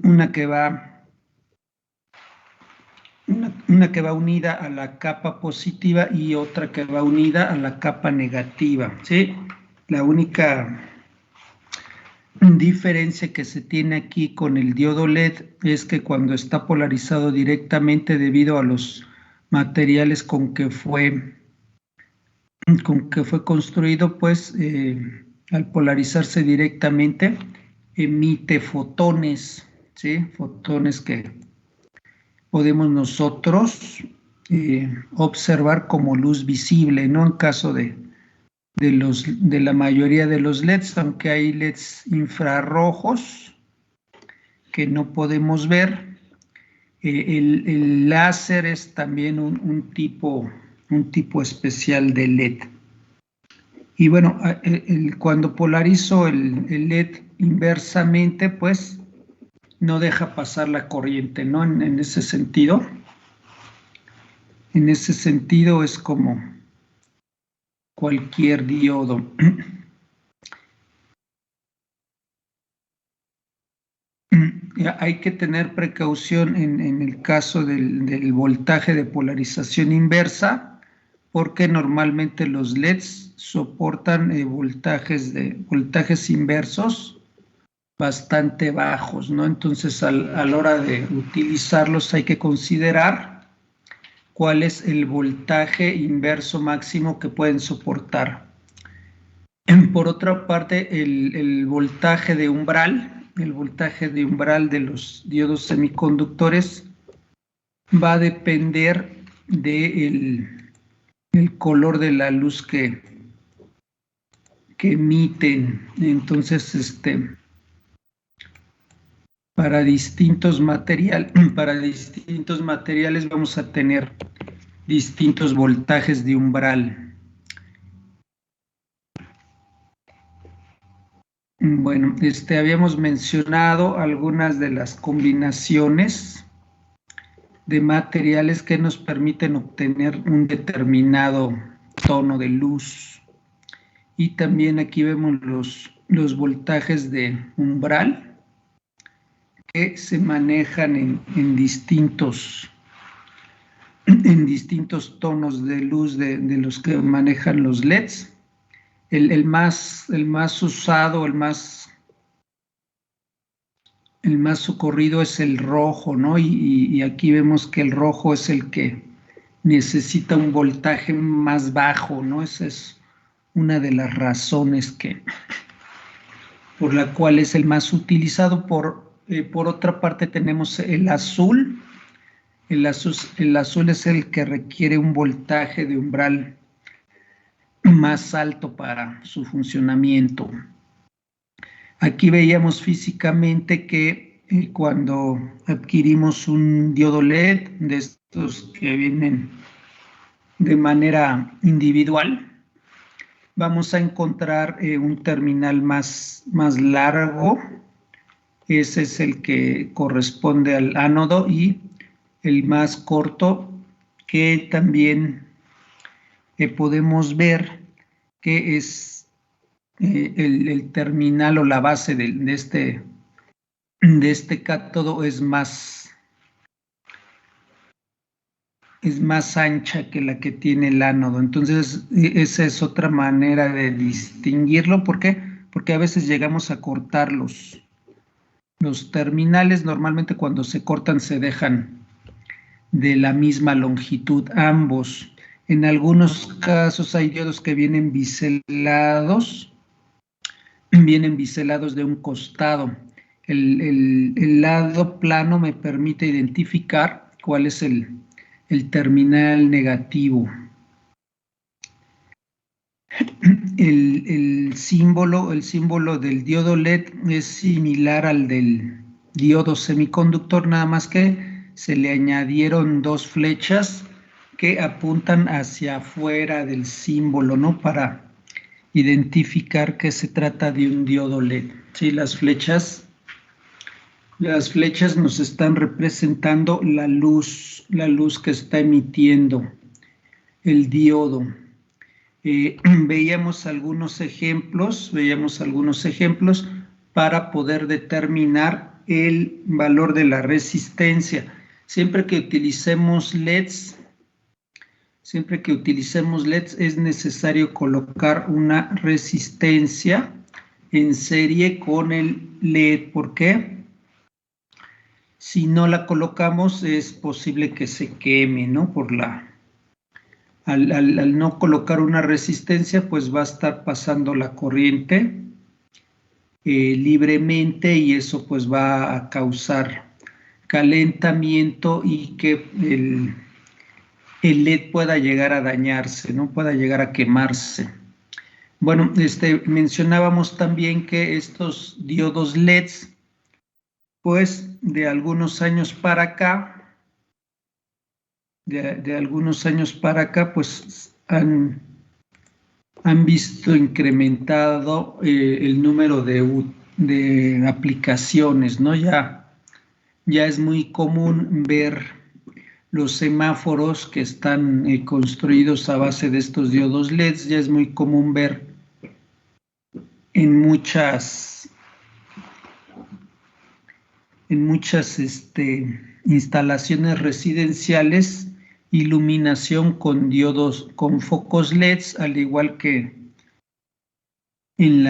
una que va unida a la capa positiva y otra que va unida a la capa negativa, ¿sí? La única diferencia que se tiene aquí con el diodo LED es que cuando está polarizado directamente debido a los materiales con que fue construido, pues al polarizarse directamente emite fotones, ¿sí? Fotones que podemos nosotros observar como luz visible, ¿no? En caso de la mayoría de los LEDs, aunque hay LEDs infrarrojos que no podemos ver. El láser es también un tipo especial de LED. Y bueno, cuando polarizo el LED inversamente, pues no deja pasar la corriente, ¿no? En ese sentido es como cualquier diodo. Hay que tener precaución en el caso del voltaje de polarización inversa, porque normalmente los LEDs soportan voltajes inversos bastante bajos, ¿no? Entonces, a la hora de utilizarlos hay que considerar cuál es el voltaje inverso máximo que pueden soportar. Por otra parte, el voltaje de umbral de los diodos semiconductores va a depender del color de la luz que emiten. Entonces, para distintos materiales vamos a tener distintos voltajes de umbral. Bueno, habíamos mencionado algunas de las combinaciones de materiales que nos permiten obtener un determinado tono de luz. Y también aquí vemos los voltajes de umbral que se manejan en distintos tonos de luz de los que manejan los LEDs. El más usado, el más socorrido es el rojo, ¿no? Y aquí vemos que el rojo es el que necesita un voltaje más bajo, ¿no? Esa es una de las razones por la cual es el más utilizado. Por otra parte tenemos el azul. El azul es el que requiere un voltaje de umbral más alto para su funcionamiento. Aquí veíamos físicamente que cuando adquirimos un diodo LED de estos que vienen de manera individual, vamos a encontrar un terminal más largo. Ese es el que corresponde al ánodo, y el más corto, que también podemos ver que es el terminal o la base de este cátodo es más ancha que la que tiene el ánodo. Entonces, esa es otra manera de distinguirlo. ¿Por qué? Porque a veces llegamos a cortar los terminales. Normalmente cuando se cortan se dejan de la misma longitud ambos. En algunos casos hay diodos que vienen biselados de un costado. El lado plano me permite identificar cuál es el terminal negativo. El símbolo del diodo LED es similar al del diodo semiconductor, nada más que se le añadieron dos flechas que apuntan hacia afuera del símbolo, ¿no? Para identificar que se trata de un diodo LED. Sí, las flechas nos están representando la luz que está emitiendo el diodo. Veíamos algunos ejemplos para poder determinar el valor de la resistencia. Siempre que utilicemos LEDs, es necesario colocar una resistencia en serie con el LED. ¿Por qué? Si no la colocamos es posible que se queme, ¿no? Al no colocar una resistencia, pues va a estar pasando la corriente libremente y eso pues va a causar calentamiento y que el LED pueda llegar a dañarse, ¿no? Pueda llegar a quemarse. Bueno, mencionábamos también que estos diodos LEDs, pues de algunos años para acá, pues han visto incrementado el número de aplicaciones, ¿no? Ya es muy común ver los semáforos que están construidos a base de estos diodos LEDs, ya es muy común ver en muchas instalaciones residenciales iluminación con diodos, con focos LEDs, al igual que en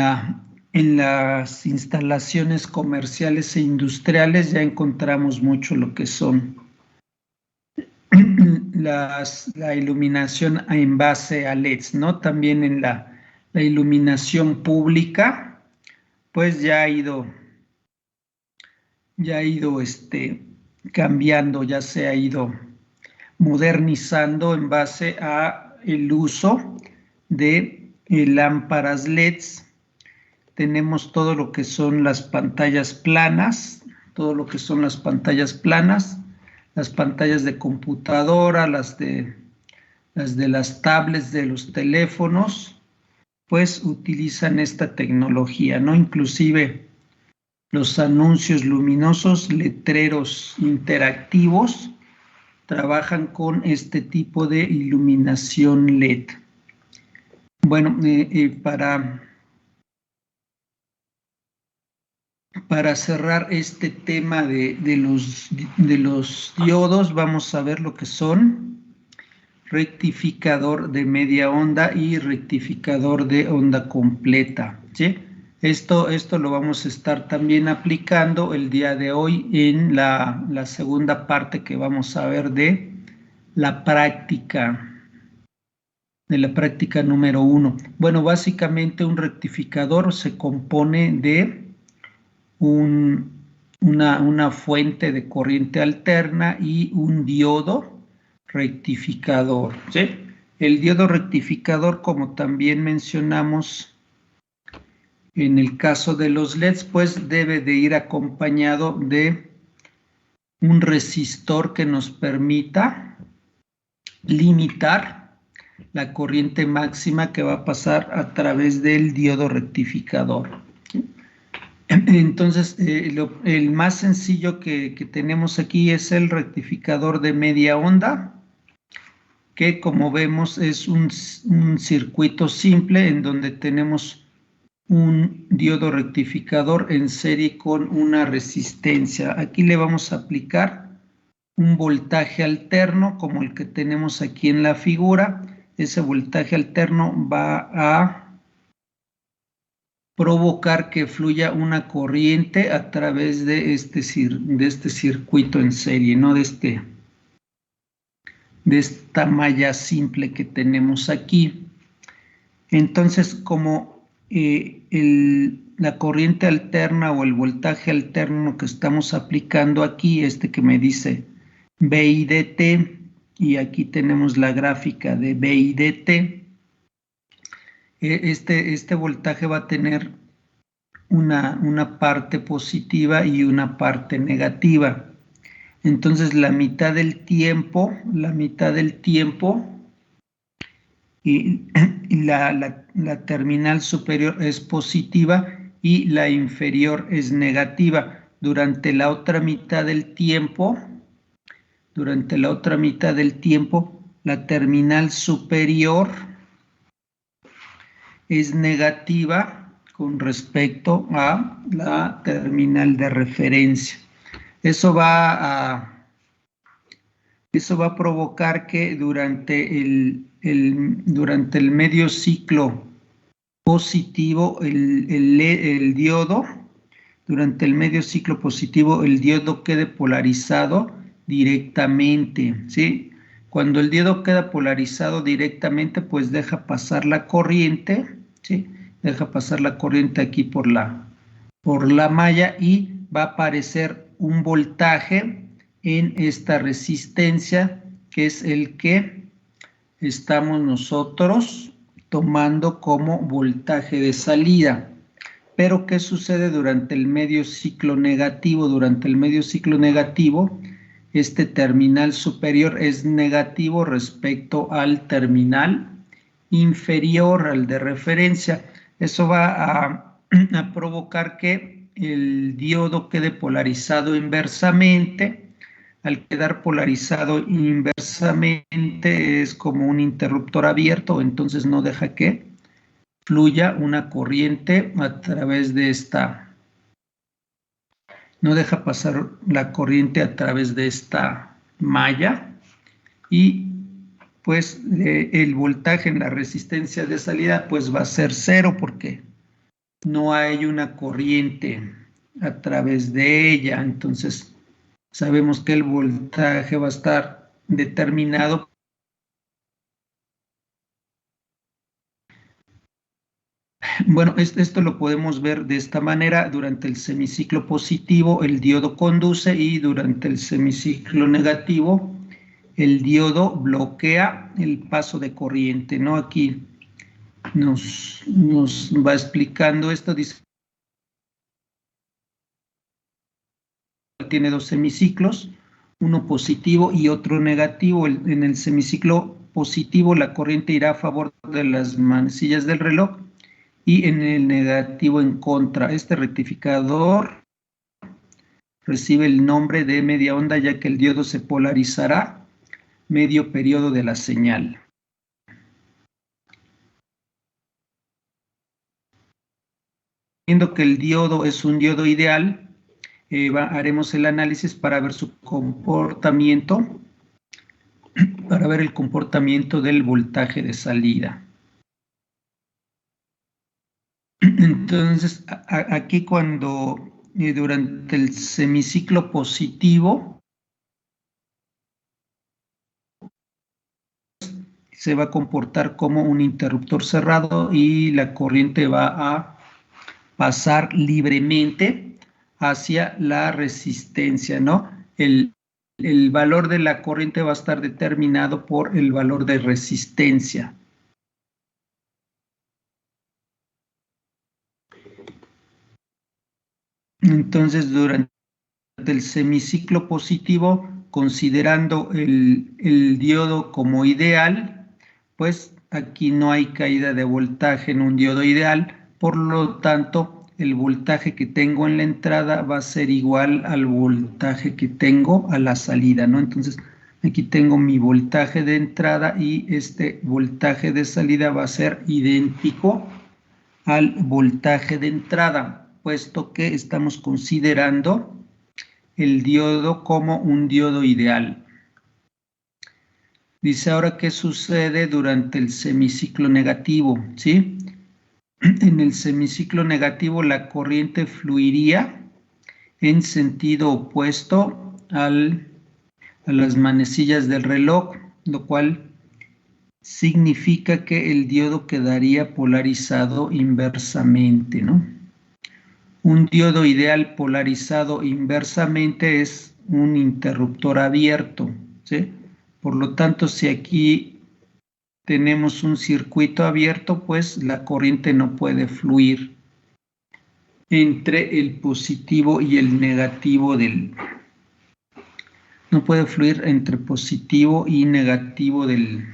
las instalaciones comerciales e industriales ya encontramos mucho lo que son la iluminación en base a LEDs, ¿no? También en la iluminación pública, pues ya ha ido cambiando, ya se ha ido modernizando en base a el uso de lámparas LEDs. Tenemos todo lo que son las pantallas planas, las pantallas de computadora, las de las tablets de los teléfonos, pues utilizan esta tecnología, ¿no? Inclusive los anuncios luminosos, letreros interactivos, trabajan con este tipo de iluminación LED. Bueno, para cerrar este tema de los diodos, vamos a ver lo que son rectificador de media onda y rectificador de onda completa, ¿sí? Esto lo vamos a estar también aplicando el día de hoy en la segunda parte que vamos a ver de la práctica número 1. Bueno, básicamente un rectificador se compone de una fuente de corriente alterna y un diodo rectificador, ¿sí? El diodo rectificador, como también mencionamos en el caso de los LEDs, pues debe de ir acompañado de un resistor que nos permita limitar la corriente máxima que va a pasar a través del diodo rectificador. Entonces, el más sencillo que tenemos aquí es el rectificador de media onda, que como vemos es un circuito simple en donde tenemos un diodo rectificador en serie con una resistencia. Aquí le vamos a aplicar un voltaje alterno como el que tenemos aquí en la figura. Ese voltaje alterno va a provocar que fluya una corriente a través de este circuito en serie, ¿no? De esta malla simple que tenemos aquí. Entonces, como la corriente alterna o el voltaje alterno que estamos aplicando aquí, que me dice VI dt, y aquí tenemos la gráfica de VI dt, este voltaje va a tener una parte positiva y una parte negativa. Entonces la mitad del tiempo y la terminal superior es positiva y la inferior es negativa. Durante la otra mitad del tiempo, la terminal superior es negativa con respecto a la terminal de referencia. Eso va a provocar que durante el medio ciclo positivo, el diodo, durante el medio ciclo positivo, el diodo quede polarizado directamente, ¿sí? Cuando el diodo queda polarizado directamente, pues deja pasar la corriente, ¿sí? Deja pasar la corriente aquí por la malla y va a aparecer un voltaje en esta resistencia, que es el que estamos nosotros tomando como voltaje de salida. Pero ¿qué sucede durante el medio ciclo negativo? Durante el medio ciclo negativo, este terminal superior es negativo respecto al terminal inferior, al de referencia. Eso va a provocar que el diodo quede polarizado inversamente. Al quedar polarizado inversamente es como un interruptor abierto, entonces no deja que fluya una corriente a través de no deja pasar la corriente a través de esta malla y pues el voltaje en la resistencia de salida pues va a ser cero porque no hay una corriente a través de ella. Entonces sabemos que el voltaje va a estar determinado. Bueno, esto lo podemos ver de esta manera. Durante el semiciclo positivo el diodo conduce y durante el semiciclo negativo el diodo bloquea el paso de corriente, ¿no? Aquí nos va explicando esto, dice que tiene dos semiciclos, uno positivo y otro negativo. En el semiciclo positivo la corriente irá a favor de las manecillas del reloj y en el negativo en contra. Este rectificador recibe el nombre de media onda ya que el diodo se polarizará medio periodo de la señal. Viendo que el diodo es un diodo ideal, haremos el análisis para ver su comportamiento, para ver el comportamiento del voltaje de salida. Entonces, aquí cuando durante el semiciclo positivo se va a comportar como un interruptor cerrado y la corriente va a pasar libremente hacia la resistencia, ¿no? El valor de la corriente va a estar determinado por el valor de resistencia. Entonces, durante el semiciclo positivo, considerando el diodo como ideal, pues aquí no hay caída de voltaje en un diodo ideal, por lo tanto, el voltaje que tengo en la entrada va a ser igual al voltaje que tengo a la salida, ¿no? Entonces, aquí tengo mi voltaje de entrada y este voltaje de salida va a ser idéntico al voltaje de entrada, puesto que estamos considerando el diodo como un diodo ideal. Dice ahora qué sucede durante el semiciclo negativo, ¿sí? En el semiciclo negativo la corriente fluiría en sentido opuesto a las manecillas del reloj, lo cual significa que el diodo quedaría polarizado inversamente, ¿no? Un diodo ideal polarizado inversamente es un interruptor abierto, ¿sí? Por lo tanto, si aquí tenemos un circuito abierto, pues la corriente no puede fluir entre el positivo y el negativo no puede fluir entre positivo y negativo de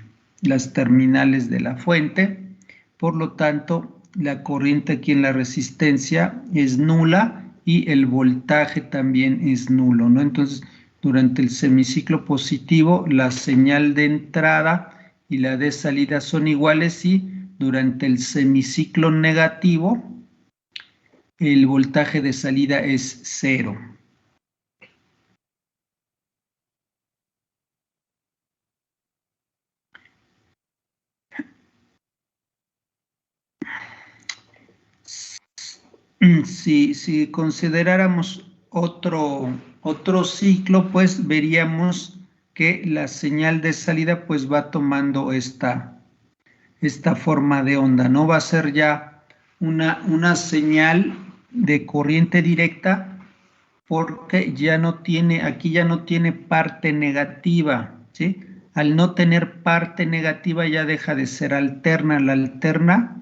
las terminales de la fuente. Por lo tanto, la corriente aquí en la resistencia es nula y el voltaje también es nulo, ¿no? Entonces, durante el semiciclo positivo, la señal de entrada y la de salida son iguales y durante el semiciclo negativo, el voltaje de salida es 0. Si consideráramos otro ciclo, pues veríamos que la señal de salida pues va tomando esta forma de onda, ¿no? Va a ser ya una señal de corriente directa porque aquí ya no tiene parte negativa, ¿sí? Al no tener parte negativa ya deja de ser alterna. La alterna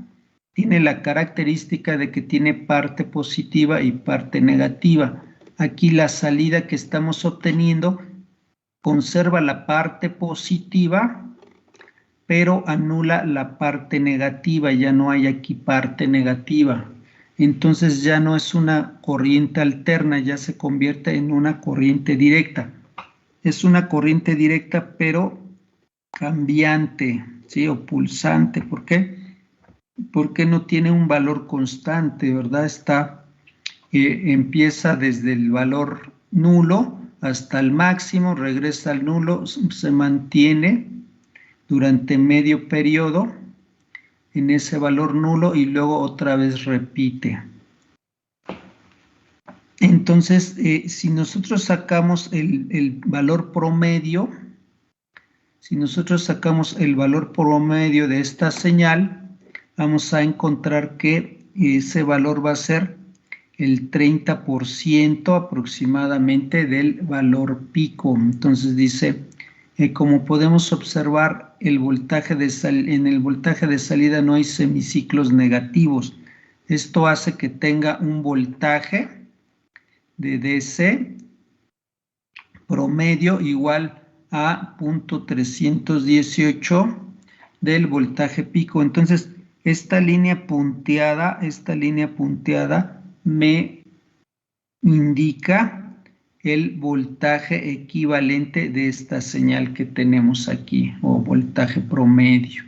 tiene la característica de que tiene parte positiva y parte negativa. Aquí la salida que estamos obteniendo conserva la parte positiva, pero anula la parte negativa, ya no hay aquí parte negativa. Entonces ya no es una corriente alterna, ya se convierte en una corriente directa. Es una corriente directa, pero cambiante, ¿sí? O pulsante. ¿Por qué? Porque no tiene un valor constante, ¿verdad? Empieza desde el valor nulo hasta el máximo, regresa al nulo, se mantiene durante medio periodo en ese valor nulo y luego otra vez repite. Entonces, si nosotros sacamos el valor promedio, si nosotros sacamos el valor promedio de esta señal, vamos a encontrar que ese valor va a ser el 30% aproximadamente del valor pico. Entonces dice, como podemos observar, en el voltaje de salida no hay semiciclos negativos. Esto hace que tenga un voltaje de DC promedio igual a 0.318 del voltaje pico. Entonces, esta línea punteada me indica el voltaje equivalente de esta señal que tenemos aquí, o voltaje promedio.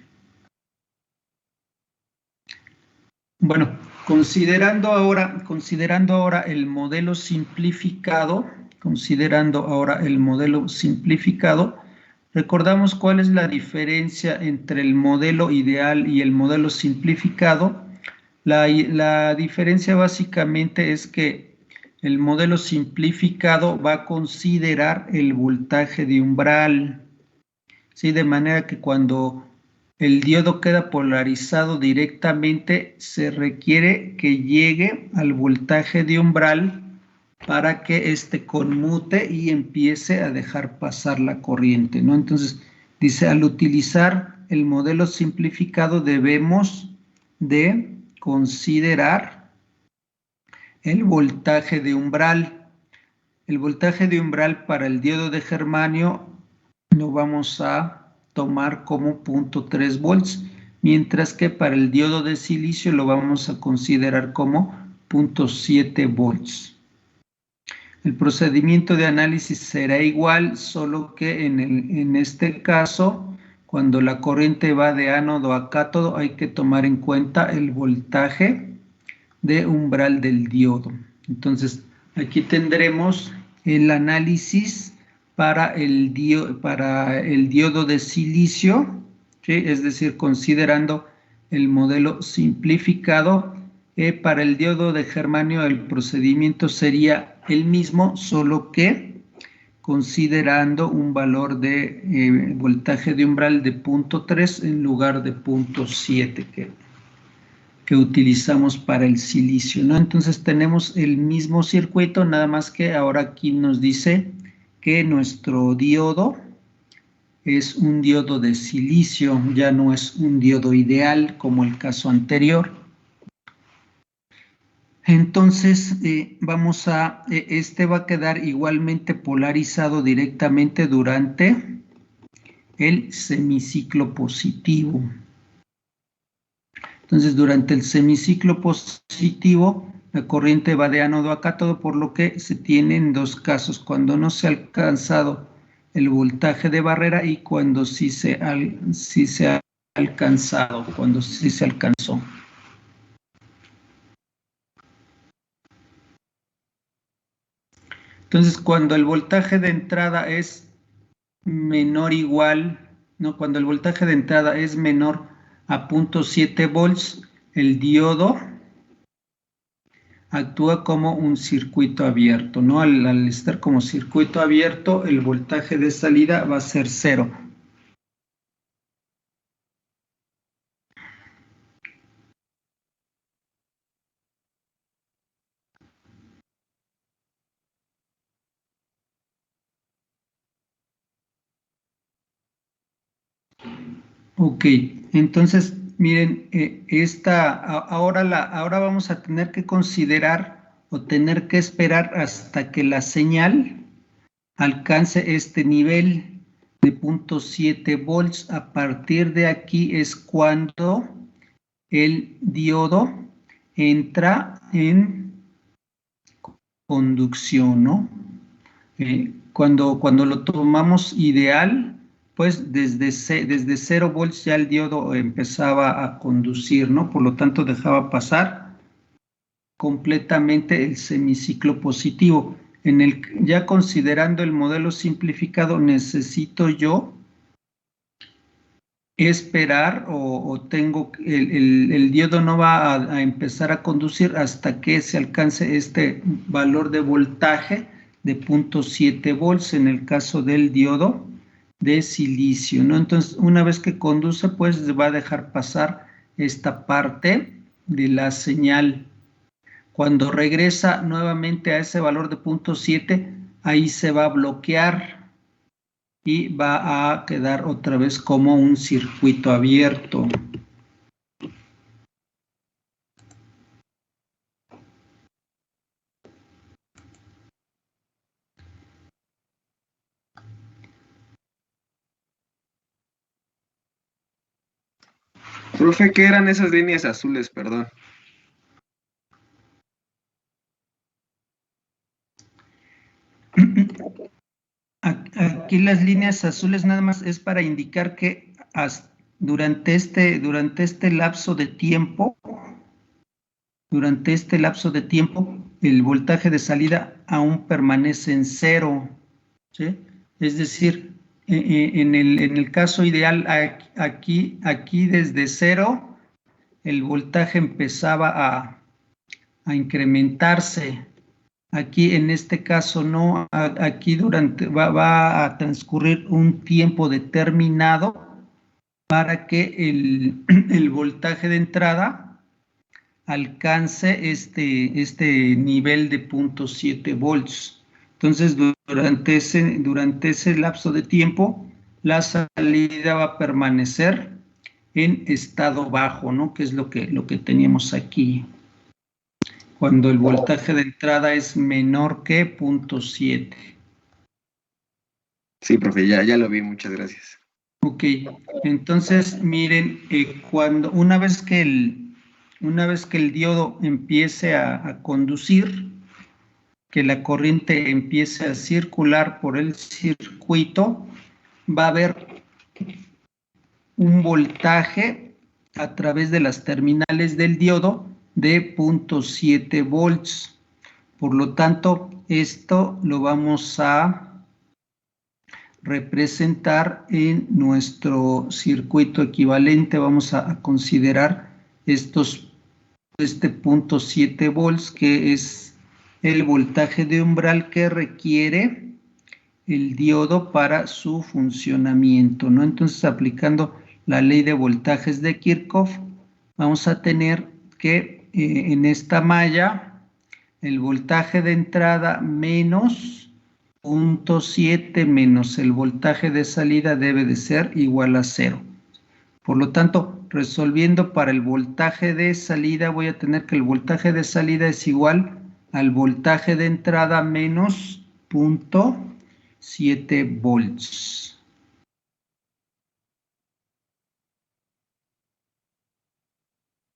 Bueno, considerando ahora el modelo simplificado, recordamos cuál es la diferencia entre el modelo ideal y el modelo simplificado. La diferencia básicamente es que el modelo simplificado va a considerar el voltaje de umbral, ¿sí? De manera que cuando el diodo queda polarizado directamente, se requiere que llegue al voltaje de umbral para que éste conmute y empiece a dejar pasar la corriente, ¿no? Entonces, dice, al utilizar el modelo simplificado debemos de considerar el voltaje de umbral. El voltaje de umbral para el diodo de germanio lo vamos a tomar como 0.3 volts, mientras que para el diodo de silicio lo vamos a considerar como 0.7 volts. El procedimiento de análisis será igual, solo que en este caso, cuando la corriente va de ánodo a cátodo, hay que tomar en cuenta el voltaje de umbral del diodo. Entonces, aquí tendremos el análisis para el diodo de silicio, ¿sí? Es decir, considerando el modelo simplificado. Para el diodo de germanio el procedimiento sería el mismo, solo que considerando un valor de voltaje de umbral de 0.3 en lugar de 0.7 que utilizamos para el silicio, ¿no? Entonces tenemos el mismo circuito, nada más que ahora aquí nos dice que nuestro diodo es un diodo de silicio, ya no es un diodo ideal como el caso anterior. Entonces, este va a quedar igualmente polarizado directamente durante el semiciclo positivo. Entonces, durante el semiciclo positivo, la corriente va de ánodo a cátodo, por lo que se tienen dos casos, cuando no se ha alcanzado el voltaje de barrera y cuando sí se ha alcanzado, cuando sí se alcanzó. Entonces, cuando el voltaje de entrada es menor o igual, ¿no? Cuando el voltaje de entrada es menor a 0.7 volts, el diodo actúa como un circuito abierto, ¿no? Al estar como circuito abierto, el voltaje de salida va a ser 0. Ok, entonces miren, ahora vamos a tener que considerar o tener que esperar hasta que la señal alcance este nivel de 0.7 volts. A partir de aquí es cuando el diodo entra en conducción, ¿no? Cuando lo tomamos ideal, pues desde 0 volts ya el diodo empezaba a conducir, ¿no? Por lo tanto dejaba pasar completamente el semiciclo positivo. Ya considerando el modelo simplificado, necesito yo esperar o tengo el diodo no va a empezar a conducir hasta que se alcance este valor de voltaje de 0.7 volts en el caso del diodo de silicio, ¿no? Entonces, una vez que conduce, pues va a dejar pasar esta parte de la señal. Cuando regresa nuevamente a ese valor de 0.7, ahí se va a bloquear y va a quedar otra vez como un circuito abierto. Profe, ¿qué eran esas líneas azules? Perdón. Aquí las líneas azules nada más es para indicar que durante este lapso de tiempo, el voltaje de salida aún permanece en 0, ¿sí? Es decir, en el caso ideal, aquí desde 0, el voltaje empezaba a incrementarse. Aquí en este caso no, aquí va a transcurrir un tiempo determinado para que el voltaje de entrada alcance este nivel de 0.7 volts. Entonces, durante ese lapso de tiempo, la salida va a permanecer en estado bajo, ¿no? Que es lo que teníamos aquí, cuando el voltaje de entrada es menor que 0.7. Sí, profe, ya lo vi, muchas gracias. Ok, entonces miren, una vez que el diodo empiece a conducir, que la corriente empiece a circular por el circuito, va a haber un voltaje a través de las terminales del diodo de 0.7 volts. Por lo tanto, esto lo vamos a representar en nuestro circuito equivalente. Vamos a considerar este 0.7 volts, que es el voltaje de umbral que requiere el diodo para su funcionamiento, ¿no? Entonces, aplicando la ley de voltajes de Kirchhoff, vamos a tener que en esta malla el voltaje de entrada menos 0.7 menos el voltaje de salida debe de ser igual a 0. Por lo tanto, resolviendo para el voltaje de salida, voy a tener que el voltaje de salida es igual al voltaje de entrada menos 0.7 volts.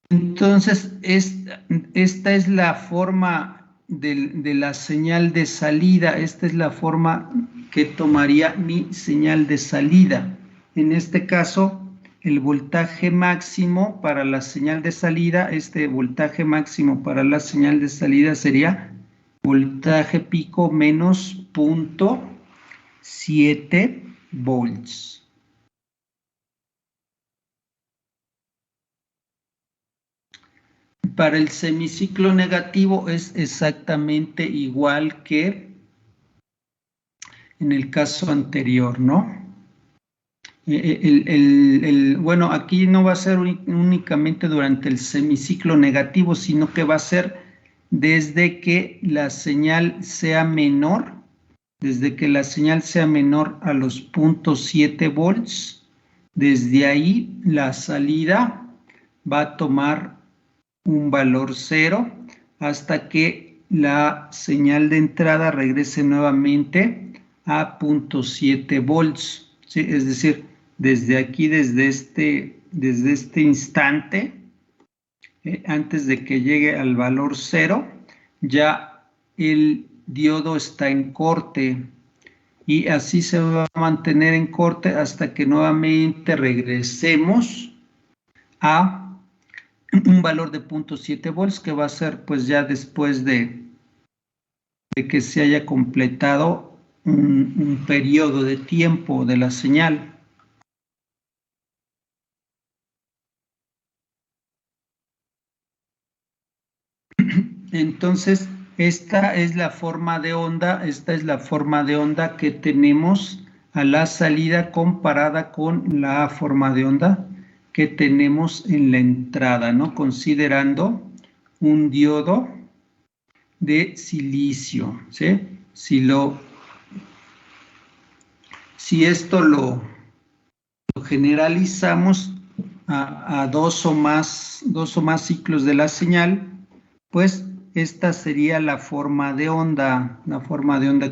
Entonces, esta es la forma de la señal de salida, esta es la forma que tomaría mi señal de salida. En este caso, el voltaje máximo para la señal de salida, este voltaje máximo para la señal de salida sería voltaje pico menos 0.7 volts. Para el semiciclo negativo es exactamente igual que en el caso anterior, ¿no? Bueno, aquí no va a ser únicamente durante el semiciclo negativo, sino que va a ser desde que la señal sea menor, a los 0.7 volts, desde ahí la salida va a tomar un valor 0 hasta que la señal de entrada regrese nuevamente a 0.7 volts, ¿sí? Es decir, desde aquí, desde este instante, antes de que llegue al valor 0, ya el diodo está en corte y así se va a mantener en corte hasta que nuevamente regresemos a un valor de 0.7 volts, que va a ser pues ya después de que se haya completado un periodo de tiempo de la señal. Entonces, esta es la forma de onda que tenemos a la salida comparada con la forma de onda que tenemos en la entrada, ¿no? Considerando un diodo de silicio, ¿sí? Si esto lo generalizamos a dos o más ciclos de la señal, pues esta sería la forma de onda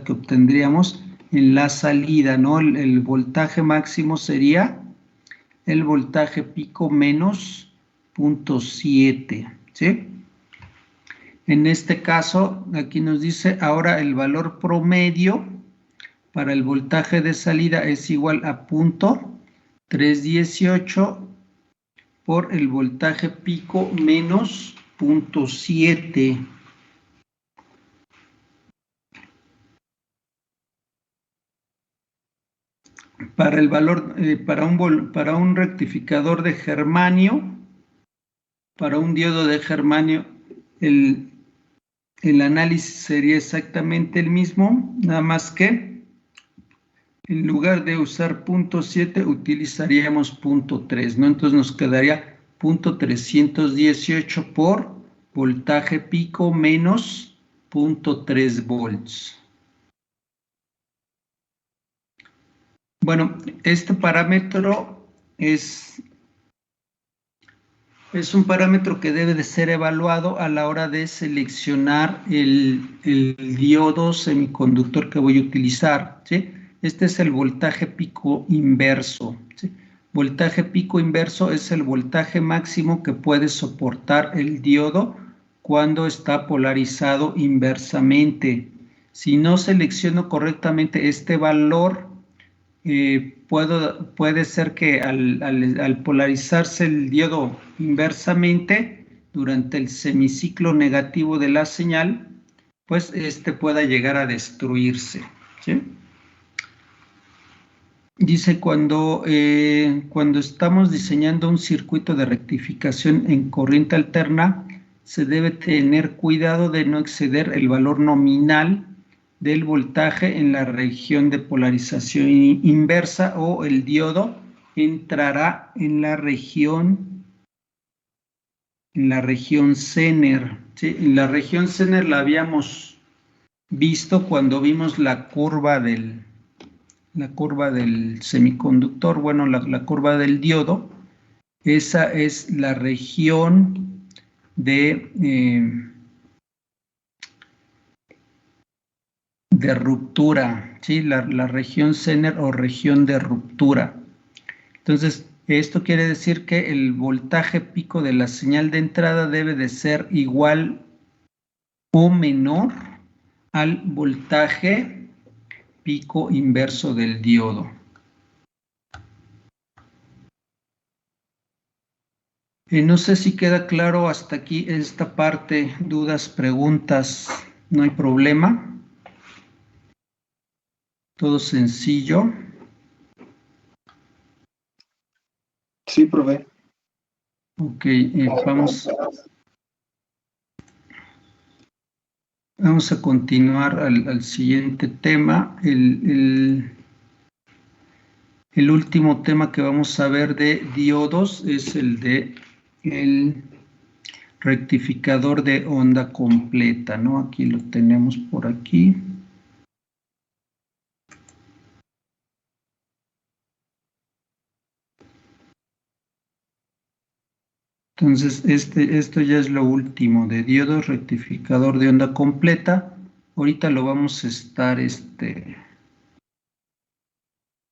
que obtendríamos en la salida, ¿no? El voltaje máximo sería el voltaje pico menos 0.7, ¿sí? En este caso, aquí nos dice ahora el valor promedio para el voltaje de salida es igual a 0.318 por el voltaje pico menos 0.7. Para el valor, para un rectificador de germanio, para un diodo de germanio, el análisis sería exactamente el mismo, nada más que en lugar de usar 0.7 utilizaríamos 0.3, ¿no? Entonces nos quedaría 0.318 por voltaje pico menos 0.3 volts. Bueno, este parámetro es un parámetro que debe de ser evaluado a la hora de seleccionar el diodo semiconductor que voy a utilizar, ¿sí? Este es el voltaje pico inverso, ¿sí? Voltaje pico inverso es el voltaje máximo que puede soportar el diodo cuando está polarizado inversamente. Si no selecciono correctamente este valor, puede ser que al polarizarse el diodo inversamente durante el semiciclo negativo de la señal, pues este pueda llegar a destruirse, ¿sí? Dice, cuando estamos diseñando un circuito de rectificación en corriente alterna, se debe tener cuidado de no exceder el valor nominal del voltaje en la región de polarización inversa, o el diodo entrará en la región Zener, ¿sí? En la región Zener la habíamos visto cuando vimos la curva del semiconductor, bueno, la curva del diodo. Esa es la región de ruptura, ¿sí? La región Zener o región de ruptura. Entonces, esto quiere decir que el voltaje pico de la señal de entrada debe de ser igual o menor al voltaje pico inverso del diodo. No sé si queda claro hasta aquí esta parte, dudas, preguntas. No hay problema. Todo sencillo. Sí, profe. Ok, vamos a continuar al siguiente tema. El último tema que vamos a ver de diodos es el de el rectificador de onda completa, ¿no? Aquí lo tenemos por aquí. Entonces, esto ya es lo último de diodos, rectificador de onda completa. Ahorita lo vamos a estar,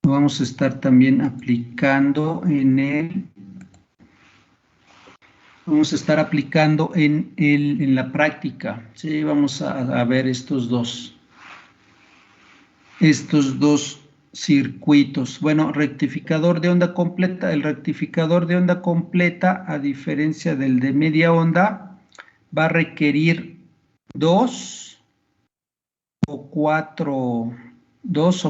lo vamos a estar también aplicando vamos a estar aplicando en la práctica. Sí, vamos a ver estos dos circuitos. Bueno, rectificador de onda completa. El rectificador de onda completa, a diferencia del de media onda, va a requerir dos o cuatro diodos,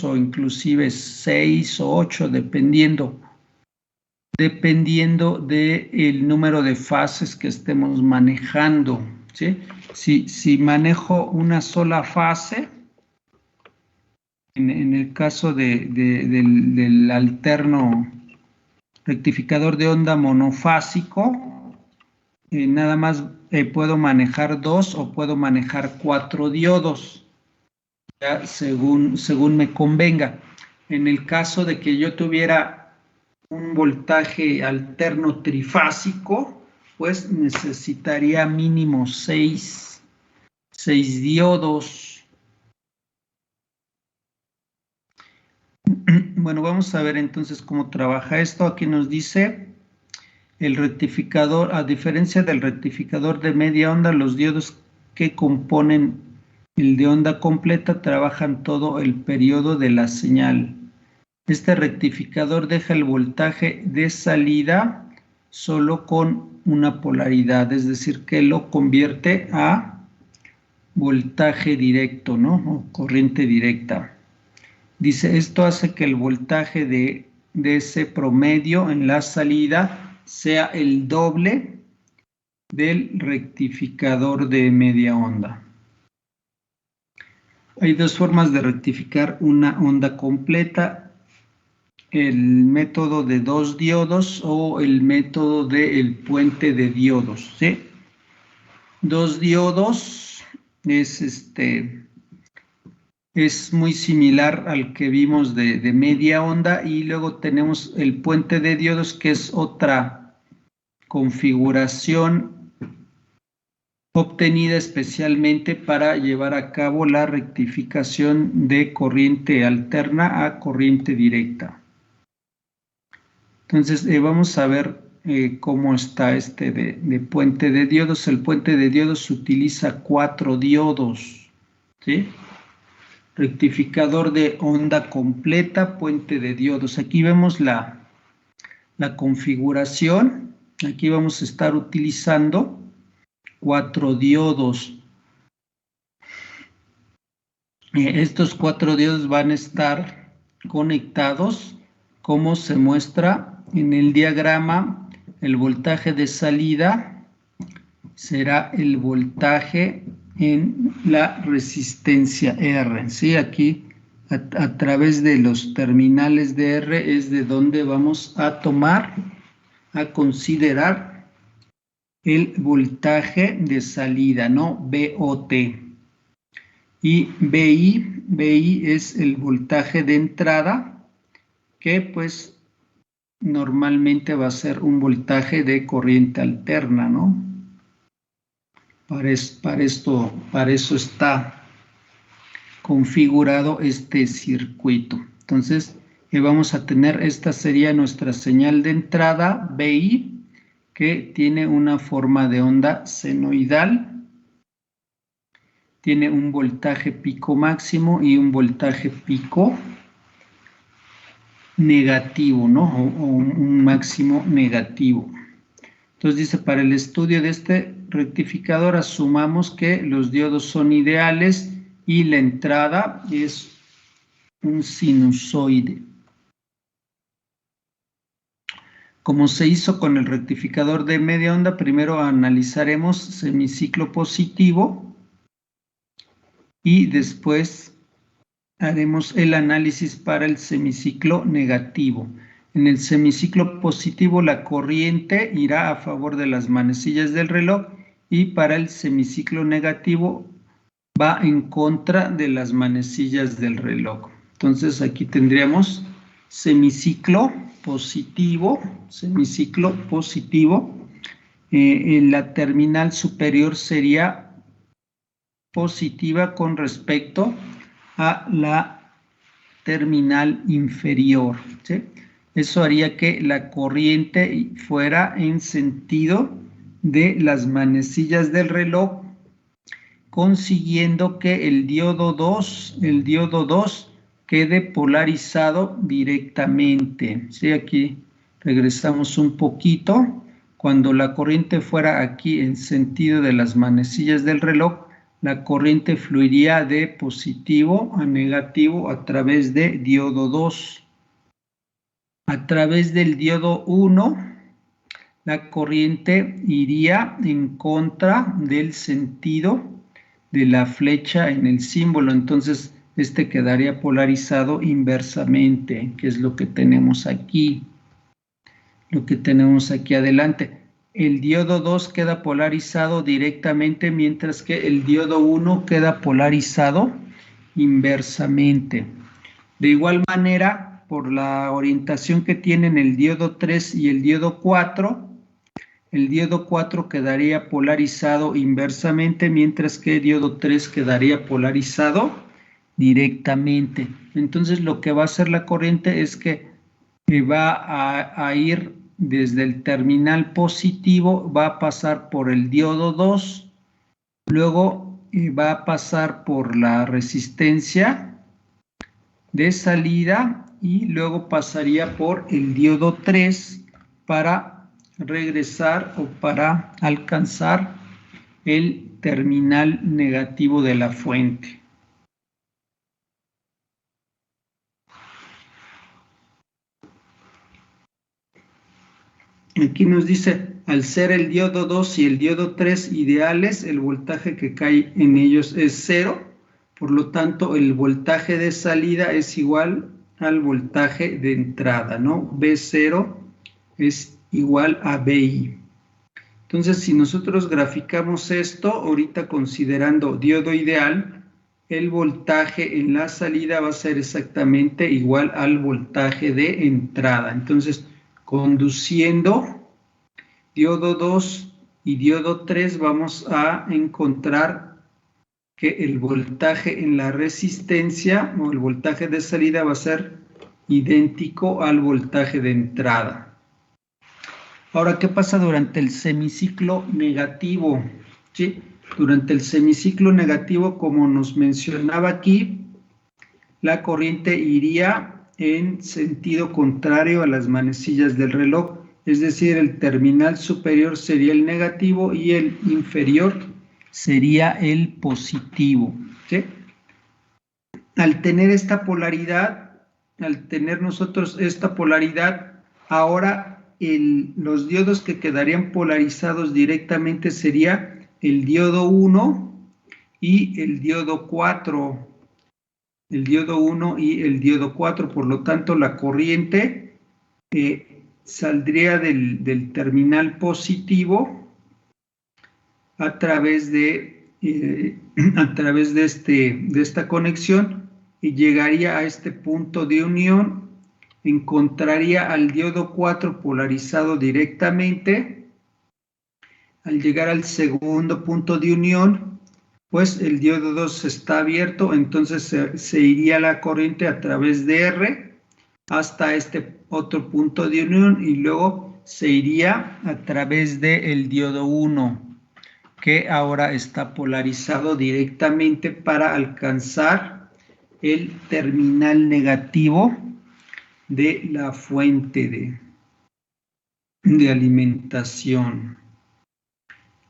o inclusive 6 o 8, dependiendo del número de fases que estemos manejando, ¿sí? Si manejo una sola fase, en el caso del alterno rectificador de onda monofásico, nada más puedo manejar 2 o puedo manejar 4 diodos, ya según me convenga. En el caso de que yo tuviera un voltaje alterno trifásico, pues necesitaría mínimo 6 diodos. Bueno, vamos a ver entonces cómo trabaja esto. Aquí nos dice el rectificador, a diferencia del rectificador de media onda, los diodos que componen el de onda completa trabajan todo el periodo de la señal. Este rectificador deja el voltaje de salida solo con una polaridad, es decir, que lo convierte a voltaje directo, ¿no? O corriente directa. Dice, esto hace que el voltaje de ese promedio en la salida sea el doble del rectificador de media onda. Hay dos formas de rectificar una onda completa: el método de 2 diodos o el método del puente de diodos, ¿sí? 2 diodos es muy similar al que vimos de media onda, y luego tenemos el puente de diodos, que es otra configuración obtenida especialmente para llevar a cabo la rectificación de corriente alterna a corriente directa. Entonces vamos a ver cómo está de puente de diodos. El puente de diodos utiliza 4 diodos, ¿sí? Rectificador de onda completa, puente de diodos. Aquí vemos la configuración. Aquí vamos a estar utilizando 4 diodos. Estos 4 diodos van a estar conectados, como se muestra en el diagrama. El voltaje de salida será el voltaje en la resistencia R, ¿sí? Aquí a través de los terminales de R es de donde vamos a considerar el voltaje de salida, ¿no? VOT. Y BI es el voltaje de entrada, que pues normalmente va a ser un voltaje de corriente alterna, ¿no? Para eso está configurado este circuito. Entonces, vamos a tener, esta sería nuestra señal de entrada, BI, que tiene una forma de onda senoidal. Tiene un voltaje pico máximo y un voltaje pico negativo, ¿no? O un máximo negativo. Entonces dice, para el estudio de este rectificador asumamos que los diodos son ideales y la entrada es un sinusoide. Como se hizo con el rectificador de media onda, primero analizaremos semiciclo positivo y después haremos el análisis para el semiciclo negativo. En el semiciclo positivo la corriente irá a favor de las manecillas del reloj y para el semiciclo negativo va en contra de las manecillas del reloj. Entonces aquí tendríamos semiciclo positivo, en la terminal superior sería positiva con respecto a la terminal inferior, ¿sí? Eso haría que la corriente fuera en sentido de las manecillas del reloj, consiguiendo que el diodo 2 quede polarizado directamente. ¿Sí? Aquí regresamos un poquito. Cuando la corriente fuera aquí en sentido de las manecillas del reloj, la corriente fluiría de positivo a negativo a través de diodo 2. A través del diodo 1, la corriente iría en contra del sentido de la flecha en el símbolo, entonces este quedaría polarizado inversamente, que es lo que tenemos aquí, adelante. El diodo 2 queda polarizado directamente, mientras que el diodo 1 queda polarizado inversamente. De igual manera, por la orientación que tienen el diodo 3 y el diodo 4, el diodo 4 quedaría polarizado inversamente, mientras que el diodo 3 quedaría polarizado directamente. Entonces lo que va a hacer la corriente es que va a ir desde el terminal positivo, va a pasar por el diodo 2, luego va a pasar por la resistencia de salida y luego pasaría por el diodo 3 para regresar o para alcanzar el terminal negativo de la fuente. Aquí nos dice, al ser el diodo 2 y el diodo 3 ideales, el voltaje que cae en ellos es 0, por lo tanto el voltaje de salida es igual al voltaje de entrada, ¿no? B0 es igual a BI. Entonces, si nosotros graficamos esto, ahorita considerando diodo ideal, el voltaje en la salida va a ser exactamente igual al voltaje de entrada. Entonces, conduciendo diodo 2 y diodo 3, vamos a encontrar que el voltaje en la resistencia o el voltaje de salida va a ser idéntico al voltaje de entrada. Ahora, ¿qué pasa durante el semiciclo negativo? ¿Sí? Durante el semiciclo negativo, como nos mencionaba aquí, la corriente iría en sentido contrario a las manecillas del reloj, es decir, el terminal superior sería el negativo y el inferior sería el positivo. ¿Sí? Al tener nosotros esta polaridad, ahora los diodos que quedarían polarizados directamente sería el diodo 1 y el diodo 4. El diodo 1 y el diodo 4, por lo tanto la corriente saldría del terminal positivo a través de esta conexión y llegaría a este punto de unión, encontraría al diodo 4 polarizado directamente. Al llegar al segundo punto de unión, pues el diodo 2 está abierto, entonces se iría la corriente a través de R hasta este otro punto de unión y luego se iría a través del diodo 1, que ahora está polarizado directamente para alcanzar el terminal negativo de la fuente de alimentación.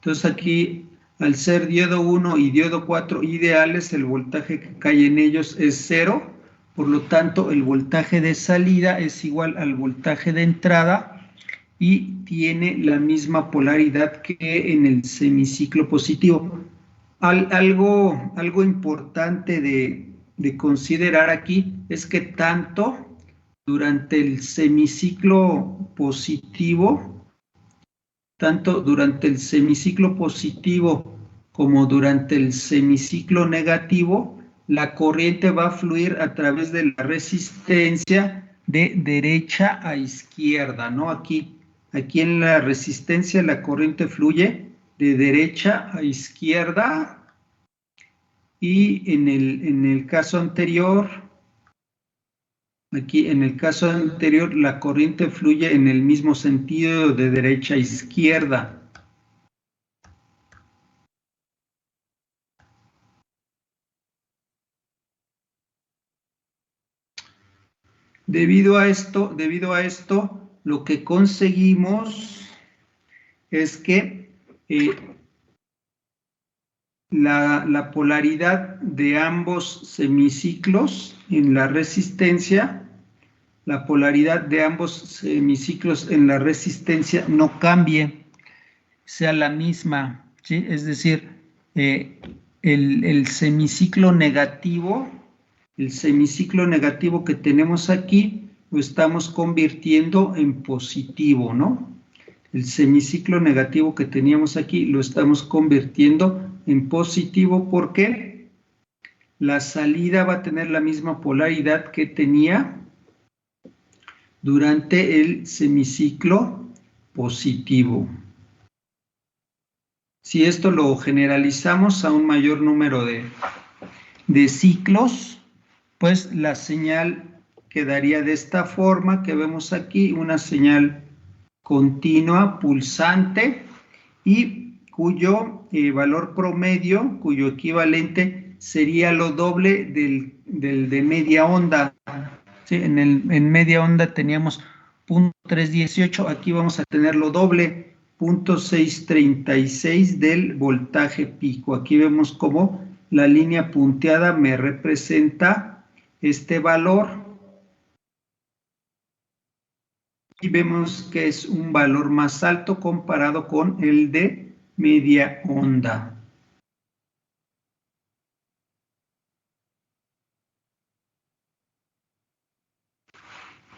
Entonces aquí, al ser diodo 1 y diodo 4 ideales, el voltaje que cae en ellos es 0, por lo tanto el voltaje de salida es igual al voltaje de entrada y tiene la misma polaridad que en el semiciclo positivo. Algo importante de considerar aquí es que tanto durante el semiciclo positivo, como durante el semiciclo negativo, la corriente va a fluir a través de la resistencia de derecha a izquierda, ¿no? Aquí en la resistencia la corriente fluye de derecha a izquierda y en el caso anterior, la corriente fluye en el mismo sentido de derecha a izquierda. Debido a esto, lo que conseguimos es que la polaridad de ambos semiciclos en la resistencia, no cambie, sea la misma, ¿sí? Es decir, el semiciclo negativo que tenemos aquí lo estamos convirtiendo en positivo, ¿no? El semiciclo negativo que teníamos aquí lo estamos convirtiendo en positivo porque la salida va a tener la misma polaridad que tenía durante el semiciclo positivo. Si esto lo generalizamos a un mayor número de ciclos, pues la señal quedaría de esta forma que vemos aquí, una señal continua, pulsante, y cuyo valor promedio, cuyo equivalente sería lo doble del de media onda. ¿Sí? En media onda teníamos 0.318, aquí vamos a tener lo doble, 0.636 del voltaje pico. Aquí vemos cómo la línea punteada me representa este valor. Y vemos que es un valor más alto comparado con el de media onda.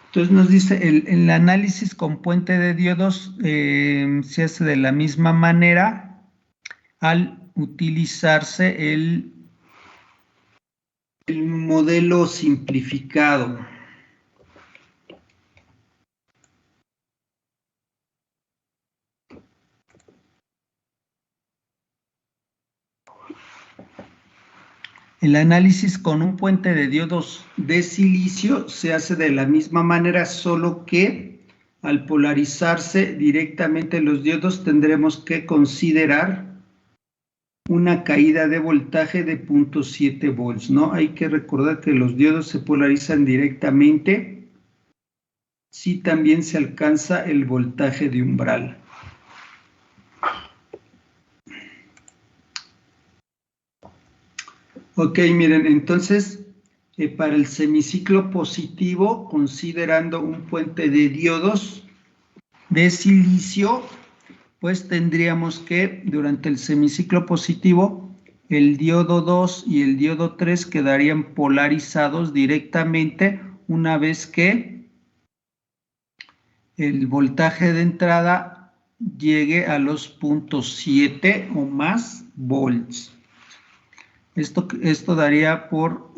Entonces nos dice, el análisis con puente de diodos se hace de la misma manera al utilizarse el modelo simplificado. El análisis con un puente de diodos de silicio se hace de la misma manera, solo que al polarizarse directamente los diodos tendremos que considerar una caída de voltaje de 0.7 volts, ¿no? Hay que recordar que los diodos se polarizan directamente si también se alcanza el voltaje de umbral. Ok, miren, entonces, para el semiciclo positivo, considerando un puente de diodos de silicio, pues tendríamos que, durante el semiciclo positivo, el diodo 2 y el diodo 3 quedarían polarizados directamente una vez que el voltaje de entrada llegue a los 0.7 o más volts. Esto daría por...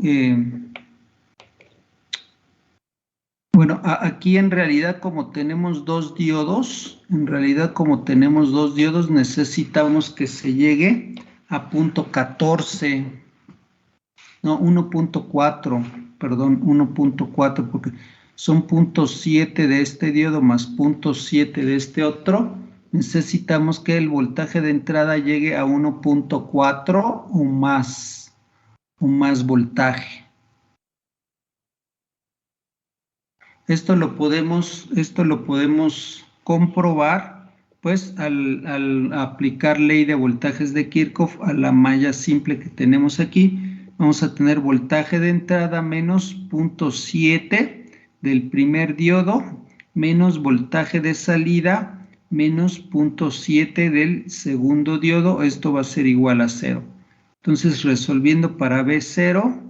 bueno, aquí en realidad como tenemos dos diodos, necesitamos que se llegue a 0.14, no, 1.4, perdón, 1.4, porque son 0.7 de este diodo más 0.7 de este otro. Necesitamos que el voltaje de entrada llegue a 1.4 o más voltaje. Esto lo podemos comprobar pues al aplicar ley de voltajes de Kirchhoff a la malla simple que tenemos aquí, vamos a tener voltaje de entrada menos 0.7 del primer diodo, menos voltaje de salida menos 0.7 del segundo diodo. Esto va a ser igual a 0. Entonces, resolviendo para B0,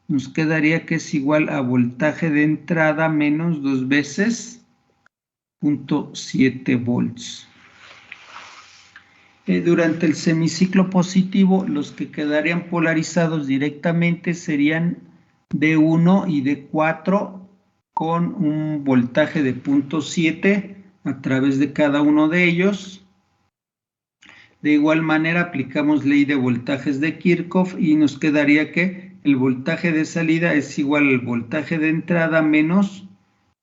nos quedaría que es igual a voltaje de entrada menos 2 veces 0.7 volts. Durante el semiciclo positivo, los que quedarían polarizados directamente serían D1 y D4 con un voltaje de 0.7 a través de cada uno de ellos. De igual manera, aplicamos ley de voltajes de Kirchhoff y nos quedaría que el voltaje de salida es igual al voltaje de entrada menos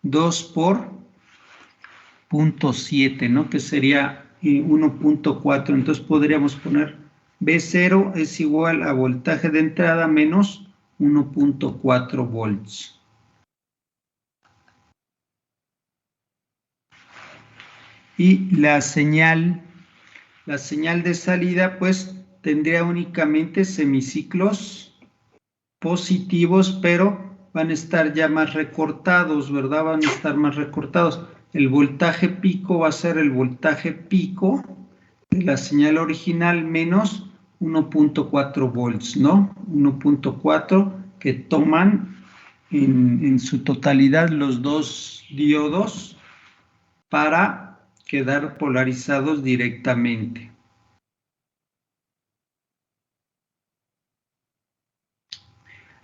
2 por 0.7, ¿no? Que sería 1.4. Entonces podríamos poner B0 es igual a voltaje de entrada menos 1.4 volts. Y la señal de salida, pues tendría únicamente semiciclos positivos, pero van a estar ya más recortados, ¿verdad? Van a estar más recortados. El voltaje pico va a ser el voltaje pico de la señal original menos 1.4 volts, ¿no? 1.4 que toman en su totalidad los dos diodos para quedar polarizados directamente.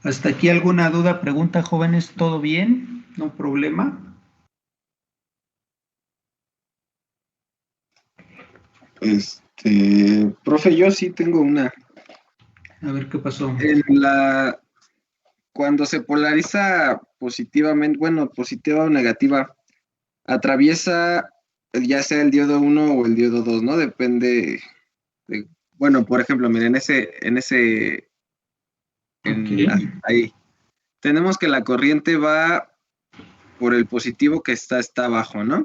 ¿Hasta aquí alguna duda, pregunta, jóvenes? ¿Todo bien? ¿No problema? Profe, yo sí tengo una. A ver qué pasó. Cuando se polariza positivamente, bueno, positiva o negativa, atraviesa ya sea el diodo 1 o el diodo 2, ¿no? Depende de, bueno, por ejemplo, miren, ahí. Tenemos que la corriente va por el positivo que está abajo, ¿no?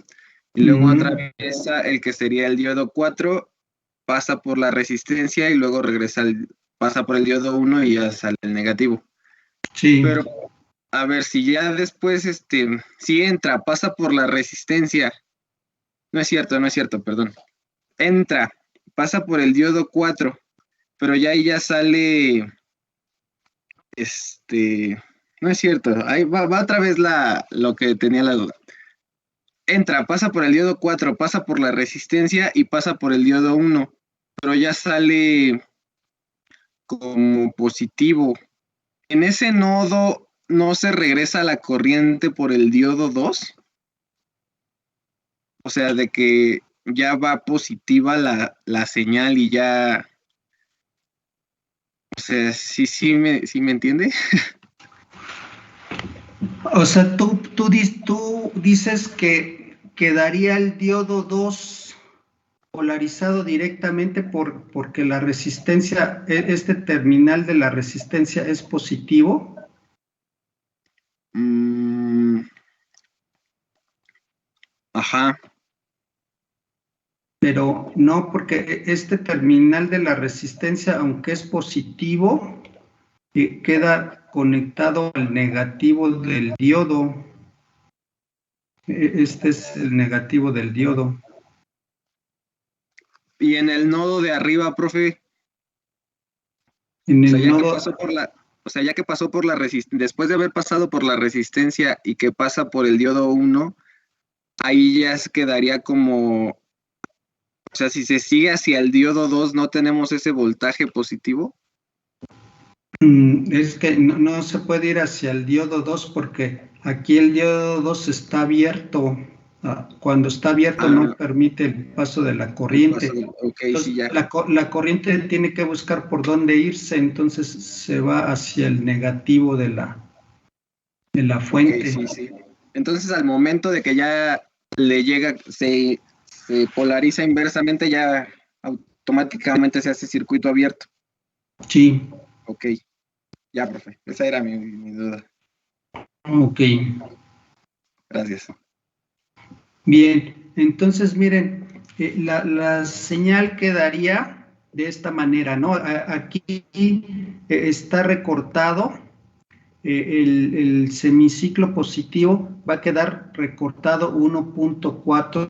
Y luego atraviesa el que sería el diodo 4, pasa por la resistencia y luego pasa por el diodo 1 y ya sale el negativo. Sí. Pero, a ver, si ya después, si entra, pasa por la resistencia. No es cierto, perdón. Entra, pasa por el diodo 4, pero ya ahí ya sale, no es cierto, ahí va otra vez lo que tenía la duda. Entra, pasa por el diodo 4, pasa por la resistencia y pasa por el diodo 1, pero ya sale como positivo. En ese nodo no se regresa la corriente por el diodo 2. O sea, de que ya va positiva la señal y ya. O sea, sí me entiende. O sea, tú dices que quedaría el diodo 2 polarizado directamente porque la resistencia, este terminal de la resistencia es positivo. Ajá. Pero no, porque este terminal de la resistencia, aunque es positivo, queda conectado al negativo del diodo. Este es el negativo del diodo. Y en el nodo de arriba, profe. En O sea, el ya que nodo, pasó por la resistencia, después de haber pasado por la resistencia y que pasa por el diodo 1, ahí ya quedaría como, o sea, si se sigue hacia el diodo 2, ¿no tenemos ese voltaje positivo? es que no se puede ir hacia el diodo 2 porque aquí el diodo 2 está abierto. Cuando está abierto no permite el paso de la corriente. Entonces, sí, ya. la corriente tiene que buscar por dónde irse, entonces se va hacia el negativo de la fuente. Okay, sí. Entonces, al momento de que ya le llega, se polariza inversamente, ya automáticamente se hace circuito abierto. Sí. Ok, ya, profe. Esa era mi duda. Ok. Gracias. Bien, entonces miren, La señal quedaría de esta manera, ¿no? Aquí está recortado el semiciclo positivo, va a quedar recortado 1.4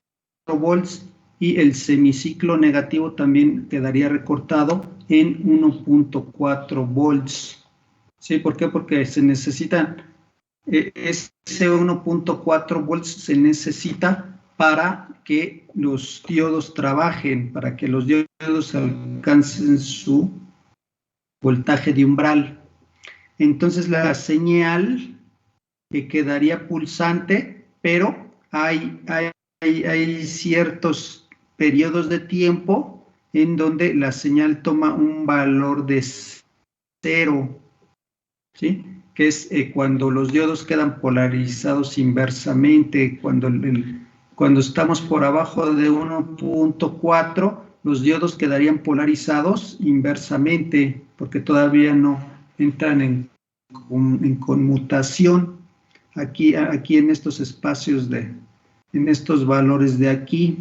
volts y el semiciclo negativo también quedaría recortado en 1.4 volts. ¿Sí? ¿Por qué? Porque se necesitan, ese 1.4 volts se necesita para que los diodos trabajen, para que los diodos alcancen su voltaje de umbral. Entonces la señal quedaría pulsante, pero hay ciertos periodos de tiempo en donde la señal toma un valor de 0, ¿sí? Que es cuando los diodos quedan polarizados inversamente, cuando estamos por abajo de 1.4, los diodos quedarían polarizados inversamente, porque todavía no entran en conmutación aquí en estos espacios en estos valores de aquí.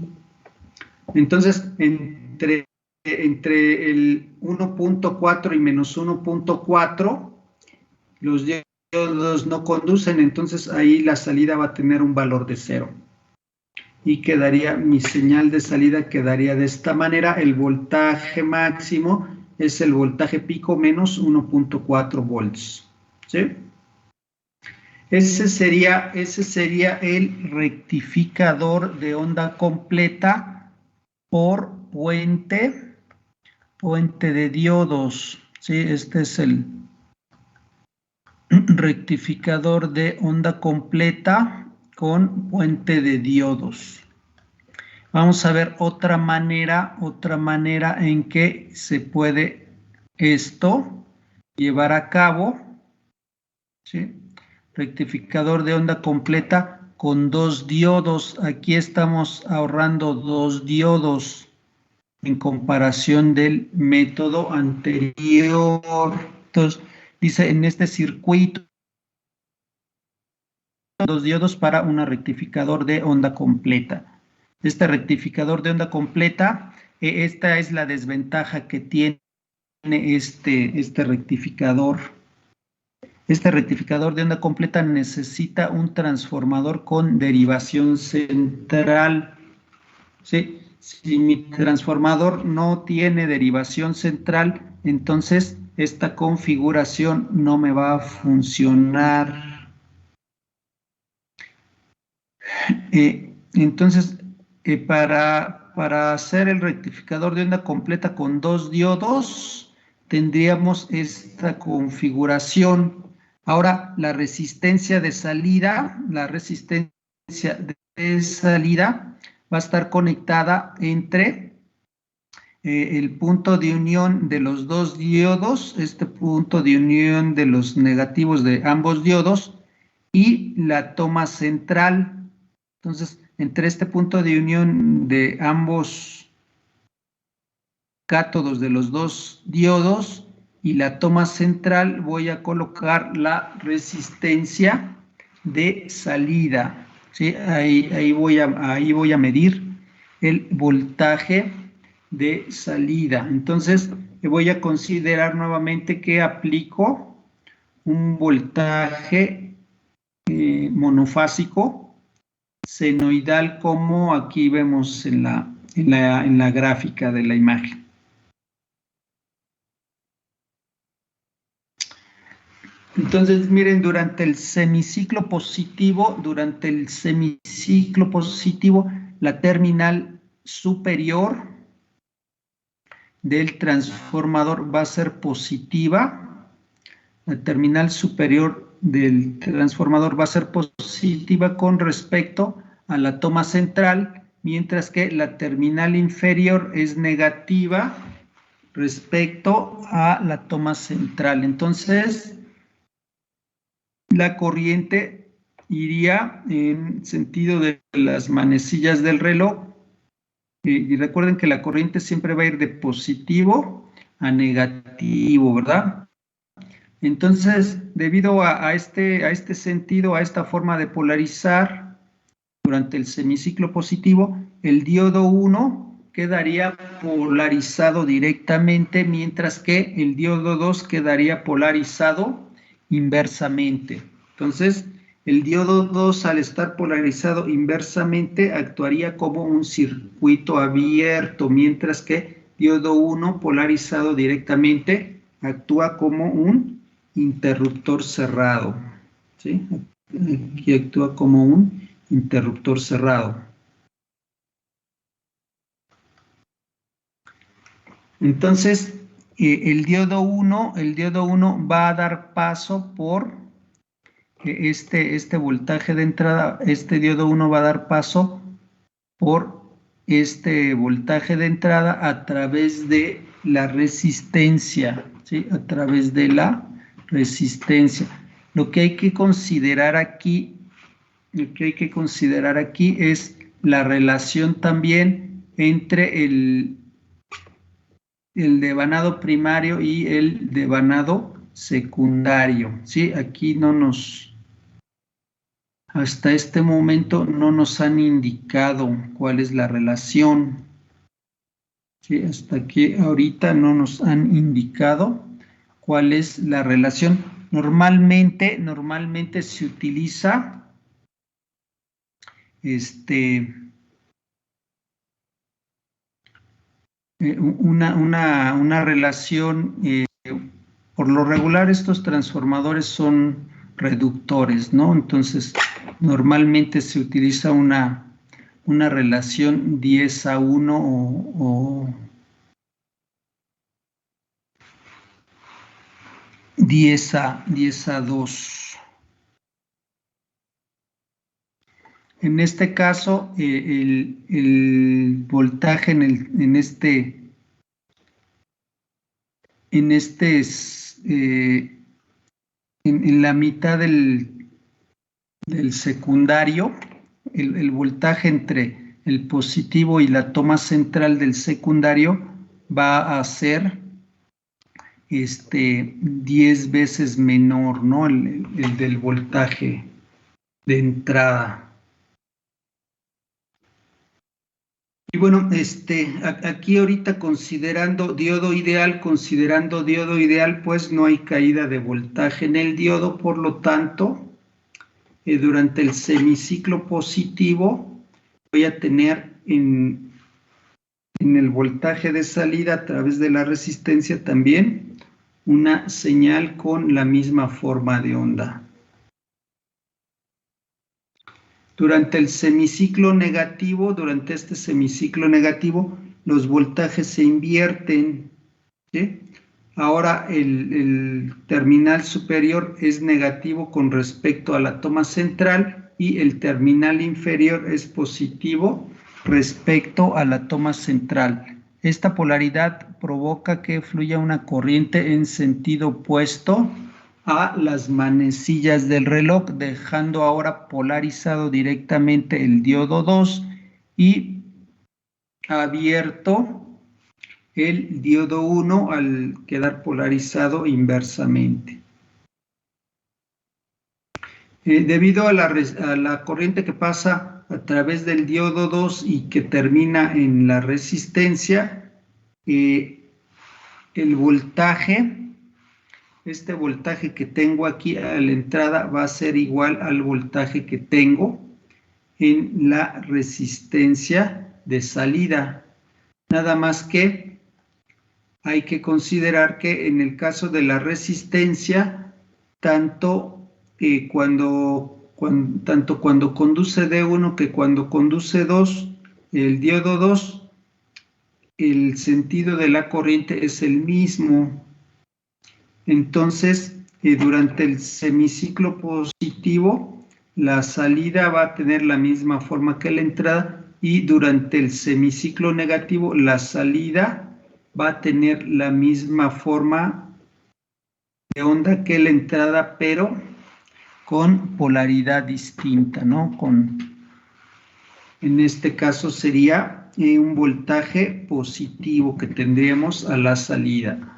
Entonces, entre el 1.4 y menos 1.4, los diodos no conducen, entonces ahí la salida va a tener un valor de 0. Y quedaría, mi señal de salida quedaría de esta manera. El voltaje máximo es el voltaje pico menos 1.4 volts. ¿Sí? Ese sería el rectificador de onda completa por puente de diodos. ¿Sí? Este es el rectificador de onda completa con puente de diodos. Vamos a ver otra manera en que se puede esto llevar a cabo. ¿Sí? Rectificador de onda completa con 2 diodos. Aquí estamos ahorrando 2 diodos en comparación del método anterior. Entonces, dice en este circuito 2 diodos para un rectificador de onda completa. Este rectificador de onda completa, esta es la desventaja que tiene este rectificador. Este rectificador de onda completa necesita un transformador con derivación central. ¿Sí? Si mi transformador no tiene derivación central, entonces esta configuración no me va a funcionar. Entonces, para hacer el rectificador de onda completa con 2 diodos, tendríamos esta configuración. Ahora, la resistencia de salida va a estar conectada entre el punto de unión de los 2 diodos, este punto de unión de los negativos de ambos diodos y la toma central. Entonces, entre este punto de unión de ambos cátodos de los 2 diodos y la toma central voy a colocar la resistencia de salida. ¿Sí? Ahí voy a medir el voltaje de salida. Entonces, voy a considerar nuevamente que aplico un voltaje monofásico senoidal, como aquí vemos en la gráfica de la imagen. Entonces, miren, durante el semiciclo positivo, la terminal superior del transformador va a ser positiva. La terminal superior del transformador va a ser positiva con respecto a la toma central, mientras que la terminal inferior es negativa respecto a la toma central. Entonces, la corriente iría en sentido de las manecillas del reloj. Y recuerden que la corriente siempre va a ir de positivo a negativo, ¿verdad? Entonces, debido a este sentido, a esta forma de polarizar, durante el semiciclo positivo, el diodo 1 quedaría polarizado directamente, mientras que el diodo 2 quedaría polarizado inversamente. Entonces, el diodo 2, al estar polarizado inversamente, actuaría como un circuito abierto, mientras que diodo 1, polarizado directamente, actúa como un interruptor cerrado. ¿Sí? Aquí actúa como un interruptor cerrado. Entonces, el diodo 1 va a dar paso por este voltaje de entrada. Este diodo 1 va a dar paso por este voltaje de entrada a través de la resistencia, ¿sí? A través de la resistencia. Lo que hay que considerar aquí es la relación también entre el devanado primario y el devanado secundario, ¿sí? Aquí hasta este momento no nos han indicado cuál es la relación, ¿sí? Hasta aquí ahorita no nos han indicado cuál es la relación. Normalmente se utiliza una relación, por lo regular estos transformadores son reductores, ¿no? Entonces, normalmente se utiliza una relación 10:1 o 10:2. En este caso, el voltaje en la mitad del secundario, el voltaje entre el positivo y la toma central del secundario va a ser 10 veces menor, ¿no? El del voltaje de entrada. Y bueno, aquí ahorita considerando diodo ideal, pues no hay caída de voltaje en el diodo, por lo tanto, durante el semiciclo positivo voy a tener en el voltaje de salida a través de la resistencia también una señal con la misma forma de onda. Durante este semiciclo negativo, los voltajes se invierten, ¿sí? Ahora el terminal superior es negativo con respecto a la toma central y el terminal inferior es positivo respecto a la toma central. Esta polaridad provoca que fluya una corriente en sentido opuesto a las manecillas del reloj, dejando ahora polarizado directamente el diodo 2 y abierto el diodo 1 al quedar polarizado inversamente. Debido a la corriente que pasa a través del diodo 2 y que termina en la resistencia, el voltaje, este voltaje que tengo aquí a la entrada va a ser igual al voltaje que tengo en la resistencia de salida. Nada más que hay que considerar que en el caso de la resistencia, tanto cuando conduce D1 que cuando conduce 2, el diodo 2, el sentido de la corriente es el mismo. Entonces, durante el semiciclo positivo, la salida va a tener la misma forma que la entrada, y durante el semiciclo negativo, la salida va a tener la misma forma de onda que la entrada, pero con polaridad distinta, ¿no? En este caso sería un voltaje positivo que tendríamos a la salida.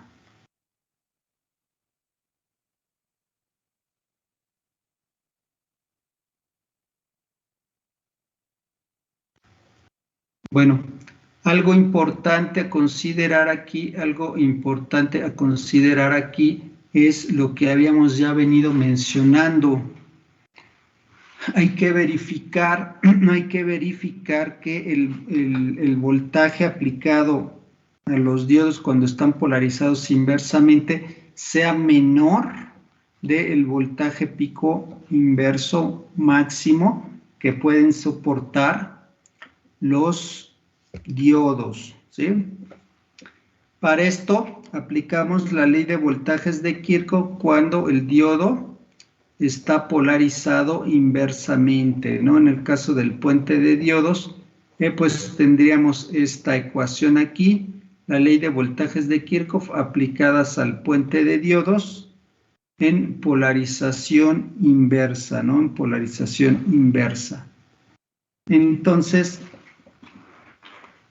Bueno, algo importante a considerar aquí es lo que habíamos ya venido mencionando. Hay que verificar que el voltaje aplicado a los diodos cuando están polarizados inversamente sea menor del voltaje pico inverso máximo que pueden soportar los diodos, ¿sí? Para esto aplicamos la ley de voltajes de Kirchhoff cuando el diodo está polarizado inversamente, ¿no? En el caso del puente de diodos, pues tendríamos esta ecuación aquí, la ley de voltajes de Kirchhoff aplicadas al puente de diodos en polarización inversa, ¿no? En polarización inversa. Entonces,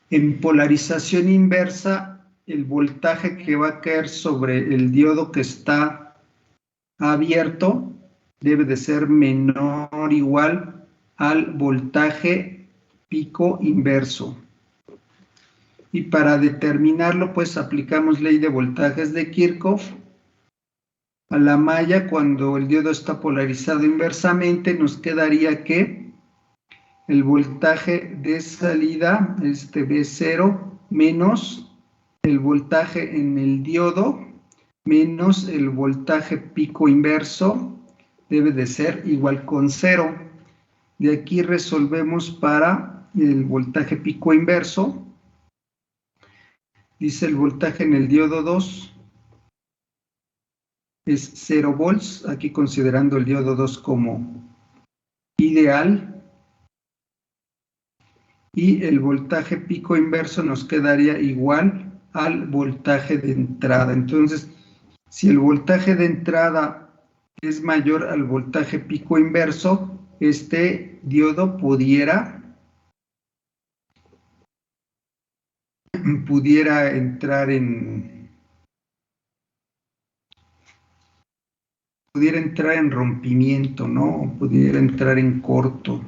en polarización inversa, el voltaje que va a caer sobre el diodo que está abierto debe de ser menor o igual al voltaje pico inverso. Y para determinarlo, pues aplicamos ley de voltajes de Kirchhoff a la malla. Cuando el diodo está polarizado inversamente, nos quedaría que el voltaje de salida, V0, menos el voltaje en el diodo, menos el voltaje pico inverso, debe de ser igual con 0. De aquí resolvemos para el voltaje pico inverso. Dice el voltaje en el diodo 2 es 0 volts, aquí considerando el diodo 2 como ideal. Y el voltaje pico inverso nos quedaría igual al voltaje de entrada. Entonces, si el voltaje de entrada es mayor al voltaje pico inverso, este diodo pudiera entrar en rompimiento, ¿no? Pudiera entrar en corto.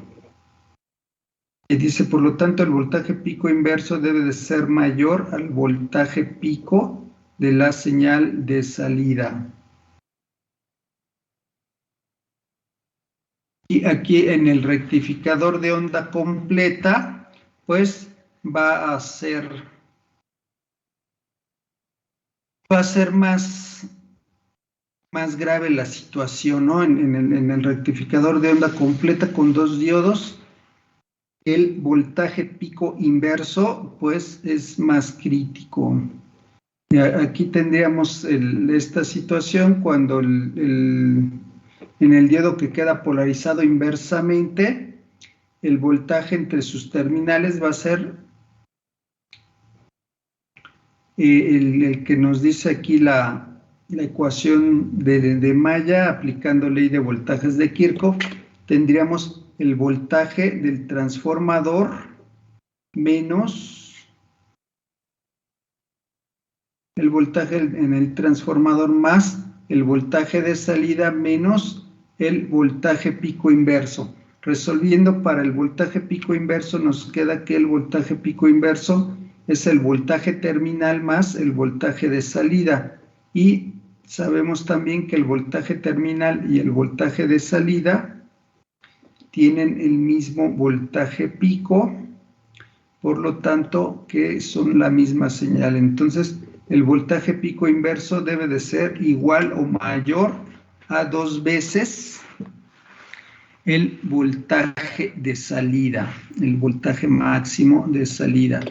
Y dice, por lo tanto, el voltaje pico inverso debe de ser mayor al voltaje pico de la señal de salida. Y aquí en el rectificador de onda completa, pues va a ser más grave la situación, ¿no? En el rectificador de onda completa con 2 diodos, el voltaje pico inverso, pues es más crítico. Aquí tendríamos esta situación cuando en el diodo que queda polarizado inversamente, el voltaje entre sus terminales va a ser el que nos dice aquí la ecuación de malla aplicando ley de voltajes de Kirchhoff. Tendríamos el voltaje del transformador menos el voltaje en el transformador más el voltaje de salida menos el voltaje pico inverso. Resolviendo para el voltaje pico inverso, nos queda que el voltaje pico inverso es el voltaje terminal más el voltaje de salida. Y sabemos también que el voltaje terminal y el voltaje de salida tienen el mismo voltaje pico, por lo tanto que son la misma señal. Entonces, el voltaje pico inverso debe de ser igual o mayor a 2 veces el voltaje de salida, el voltaje máximo de salida.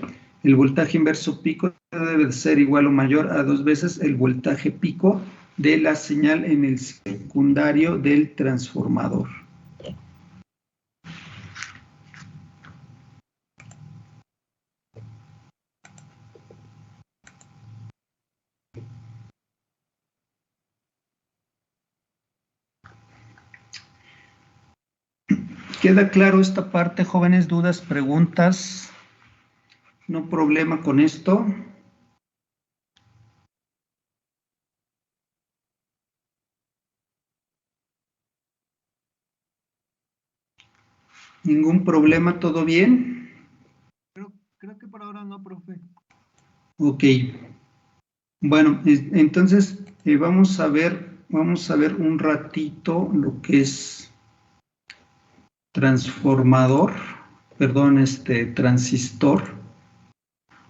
El voltaje inverso pico debe de ser igual o mayor a 2 veces el voltaje pico de la señal en el secundario del transformador. ¿Queda claro esta parte, jóvenes? ¿Dudas, preguntas? ¿No problema con esto? ¿Ningún problema? ¿Todo bien? Creo que por ahora no, profe. Ok. Bueno, entonces vamos a ver un ratito lo que es transformador, perdón, transistor.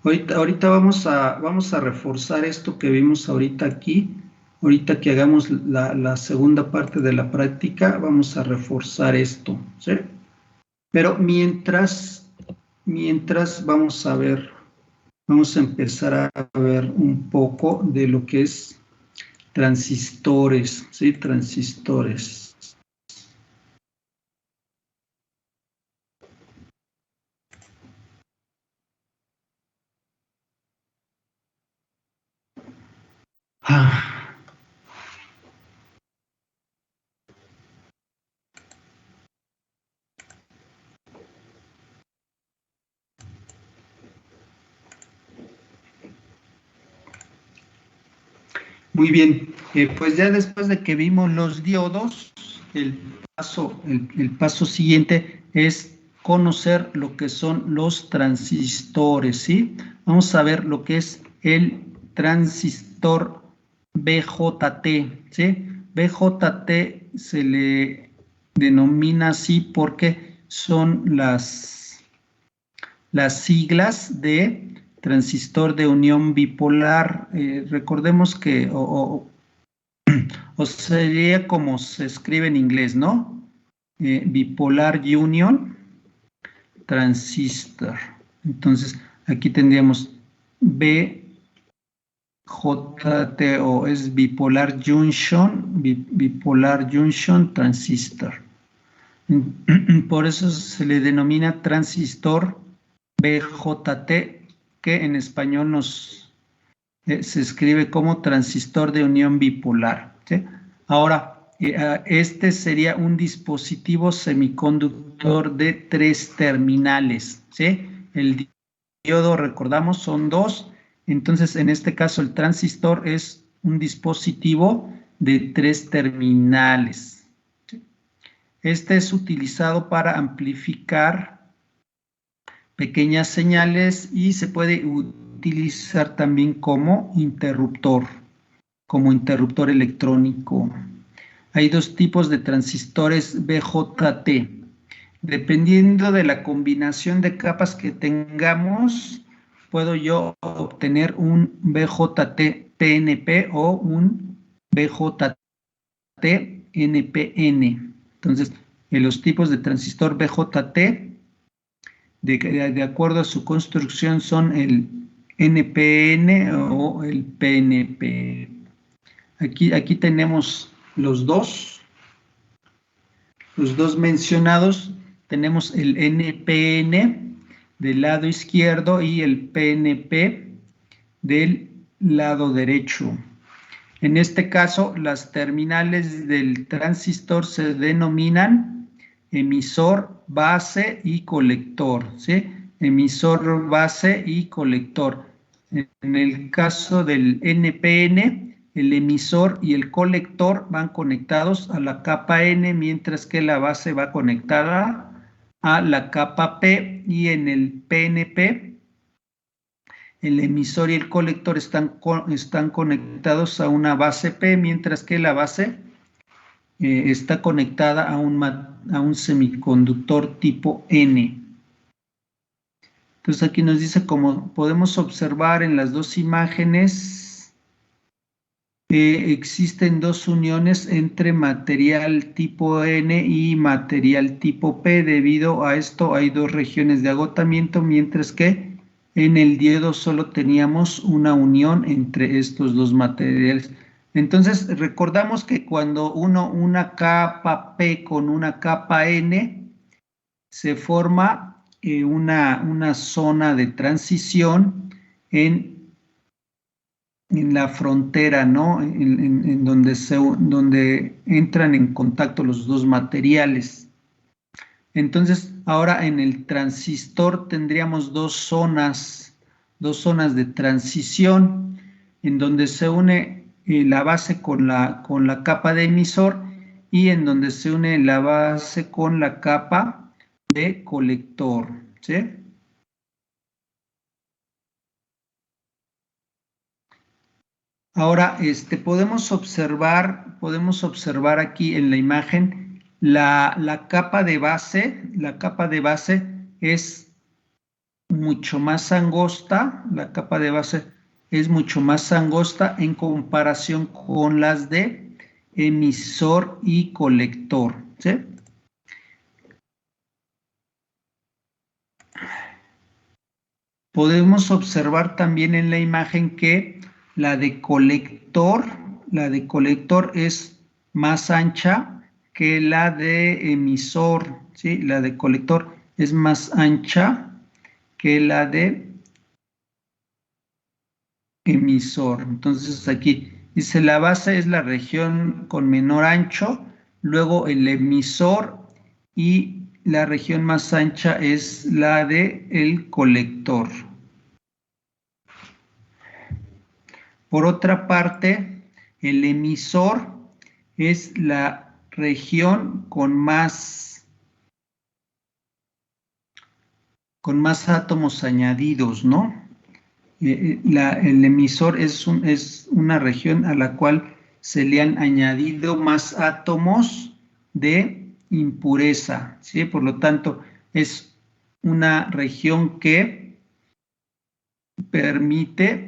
Ahorita vamos a reforzar esto que vimos ahorita aquí. Ahorita que hagamos la segunda parte de la práctica, vamos a reforzar esto, ¿sí? Pero mientras vamos a empezar a ver un poco de lo que es transistores, ¿sí? Transistores. Muy bien, pues ya después de que vimos los diodos, el paso siguiente es conocer lo que son los transistores, ¿sí? Vamos a ver lo que es el transistor BJT, ¿sí? BJT se le denomina así porque son las siglas de transistor de unión bipolar. Recordemos que, o sería como se escribe en inglés, ¿no? Bipolar union transistor. Entonces, aquí tendríamos BJT o es bipolar junction transistor. Por eso se le denomina transistor BJT, que en español se escribe como transistor de unión bipolar, ¿sí? Ahora, este sería un dispositivo semiconductor de 3 terminales, ¿sí? El diodo, recordamos, son 2, entonces en este caso el transistor es un dispositivo de 3 terminales, ¿sí? Este es utilizado para amplificar pequeñas señales y se puede utilizar también como interruptor electrónico. Hay 2 tipos de transistores BJT. Dependiendo de la combinación de capas que tengamos, puedo yo obtener un BJT PNP o un BJT NPN. Entonces, los tipos de transistor BJT de acuerdo a su construcción son el NPN o el PNP. Aquí tenemos los dos mencionados. Tenemos el NPN del lado izquierdo y el PNP del lado derecho. En este caso, las terminales del transistor se denominan emisor, base y colector, ¿sí? Emisor, base y colector. En el caso del NPN, el emisor y el colector van conectados a la capa N, mientras que la base va conectada a la capa P, y en el PNP, el emisor y el colector están conectados a una base P, mientras que la base está conectada a un semiconductor tipo N. Entonces aquí nos dice, como podemos observar en las 2 imágenes, existen 2 uniones entre material tipo N y material tipo P. Debido a esto hay 2 regiones de agotamiento, mientras que en el diodo solo teníamos una unión entre estos 2 materiales. Entonces, recordamos que cuando una capa P con una capa N, se forma una zona de transición en la frontera, ¿no? En donde entran en contacto los 2 materiales. Entonces, ahora en el transistor tendríamos 2 zonas de transición, en donde se une la base con la capa de emisor, y en donde se une la base con la capa de colector, ¿sí? Ahora, podemos observar aquí en la imagen la capa de base. La capa de base es mucho más angosta. La capa de base es mucho más angosta en comparación con las de emisor y colector, ¿sí? Podemos observar también en la imagen que la de colector es más ancha que la de emisor, ¿sí? La de colector es más ancha que la de emisor. Entonces aquí dice la base es la región con menor ancho, luego el emisor y la región más ancha es la de el colector. Por otra parte, el emisor es la región con más átomos añadidos, ¿no? El emisor es una región a la cual se le han añadido más átomos de impureza, ¿sí? Por lo tanto, es una región que permite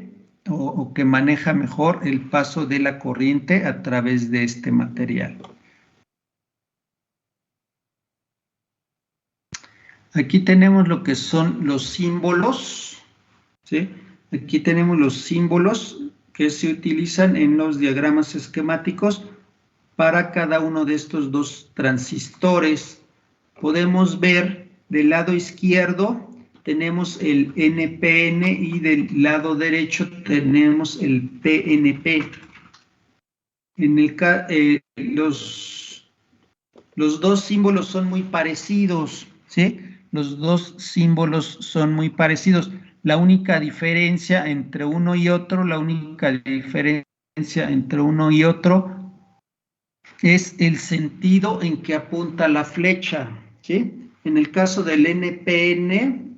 o que maneja mejor el paso de la corriente a través de este material. Aquí tenemos lo que son los símbolos, ¿sí? Aquí tenemos los símbolos que se utilizan en los diagramas esquemáticos para cada uno de estos dos transistores. Podemos ver del lado izquierdo tenemos el NPN y del lado derecho tenemos el PNP. Los dos símbolos son muy parecidos, ¿sí? Los dos símbolos son muy parecidos. La única diferencia entre uno y otro, es el sentido en que apunta la flecha, ¿sí? En el caso del NPN,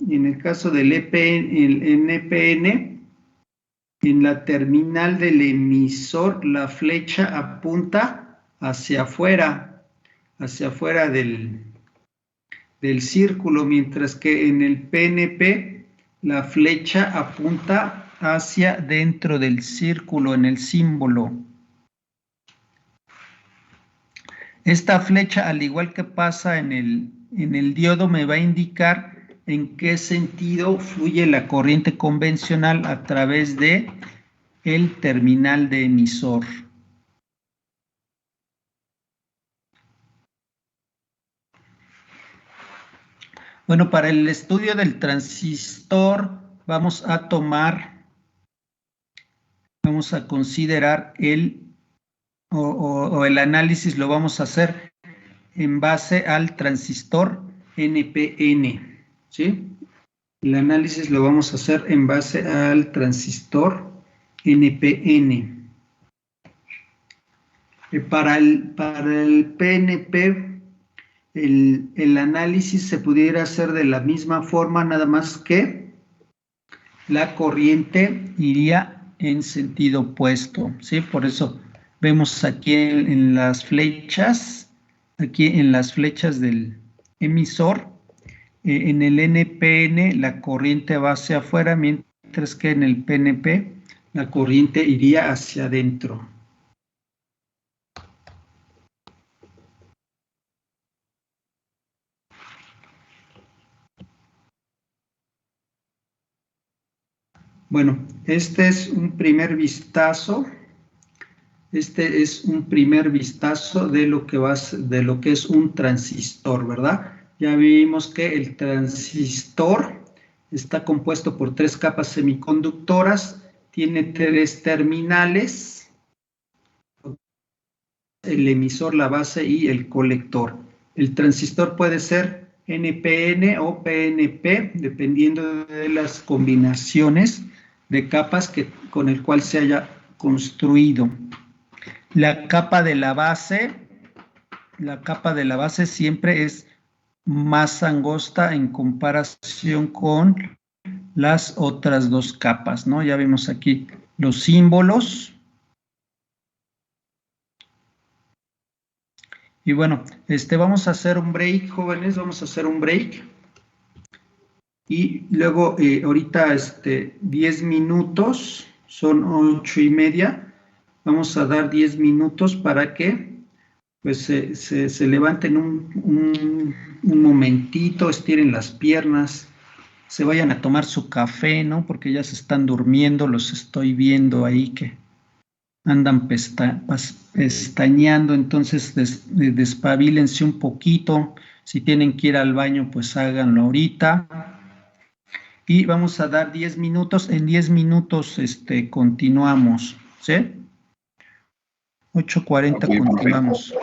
en la terminal del emisor, la flecha apunta hacia afuera del círculo, mientras que en el PNP la flecha apunta hacia dentro del círculo, en el símbolo. Esta flecha, al igual que pasa en el diodo, me va a indicar en qué sentido fluye la corriente convencional a través de el terminal de emisor. Bueno, para el estudio del transistor vamos a considerar el análisis lo vamos a hacer en base al transistor NPN, ¿sí? El análisis lo vamos a hacer en base al transistor NPN. Para el PNP, el análisis se pudiera hacer de la misma forma, nada más que la corriente iría en sentido opuesto, ¿sí? Por eso vemos aquí en las flechas, del emisor, en el NPN la corriente va hacia afuera, mientras que en el PNP la corriente iría hacia adentro. Bueno, este es un primer vistazo. De lo que es un transistor, ¿verdad? Ya vimos que el transistor está compuesto por 3 capas semiconductoras, tiene 3 terminales, el emisor, la base y el colector. El transistor puede ser NPN o PNP, dependiendo de las combinaciones de capas con el cual se haya construido. La capa de la base siempre es más angosta en comparación con las otras 2 capas, ¿no? Ya vemos aquí los símbolos, Y bueno, vamos a hacer un break, jóvenes, vamos a hacer un break. Y luego, ahorita, 10 minutos, son 8:30. Vamos a dar 10 minutos para que pues se levanten un momentito, estiren las piernas, se vayan a tomar su café, ¿no? Porque ya se están durmiendo, los estoy viendo ahí que andan pestañeando, entonces despabilense un poquito. Si tienen que ir al baño, pues háganlo ahorita. Y vamos a dar 10 minutos. En 10 minutos continuamos, ¿sí? 8:40 Ok, continuamos.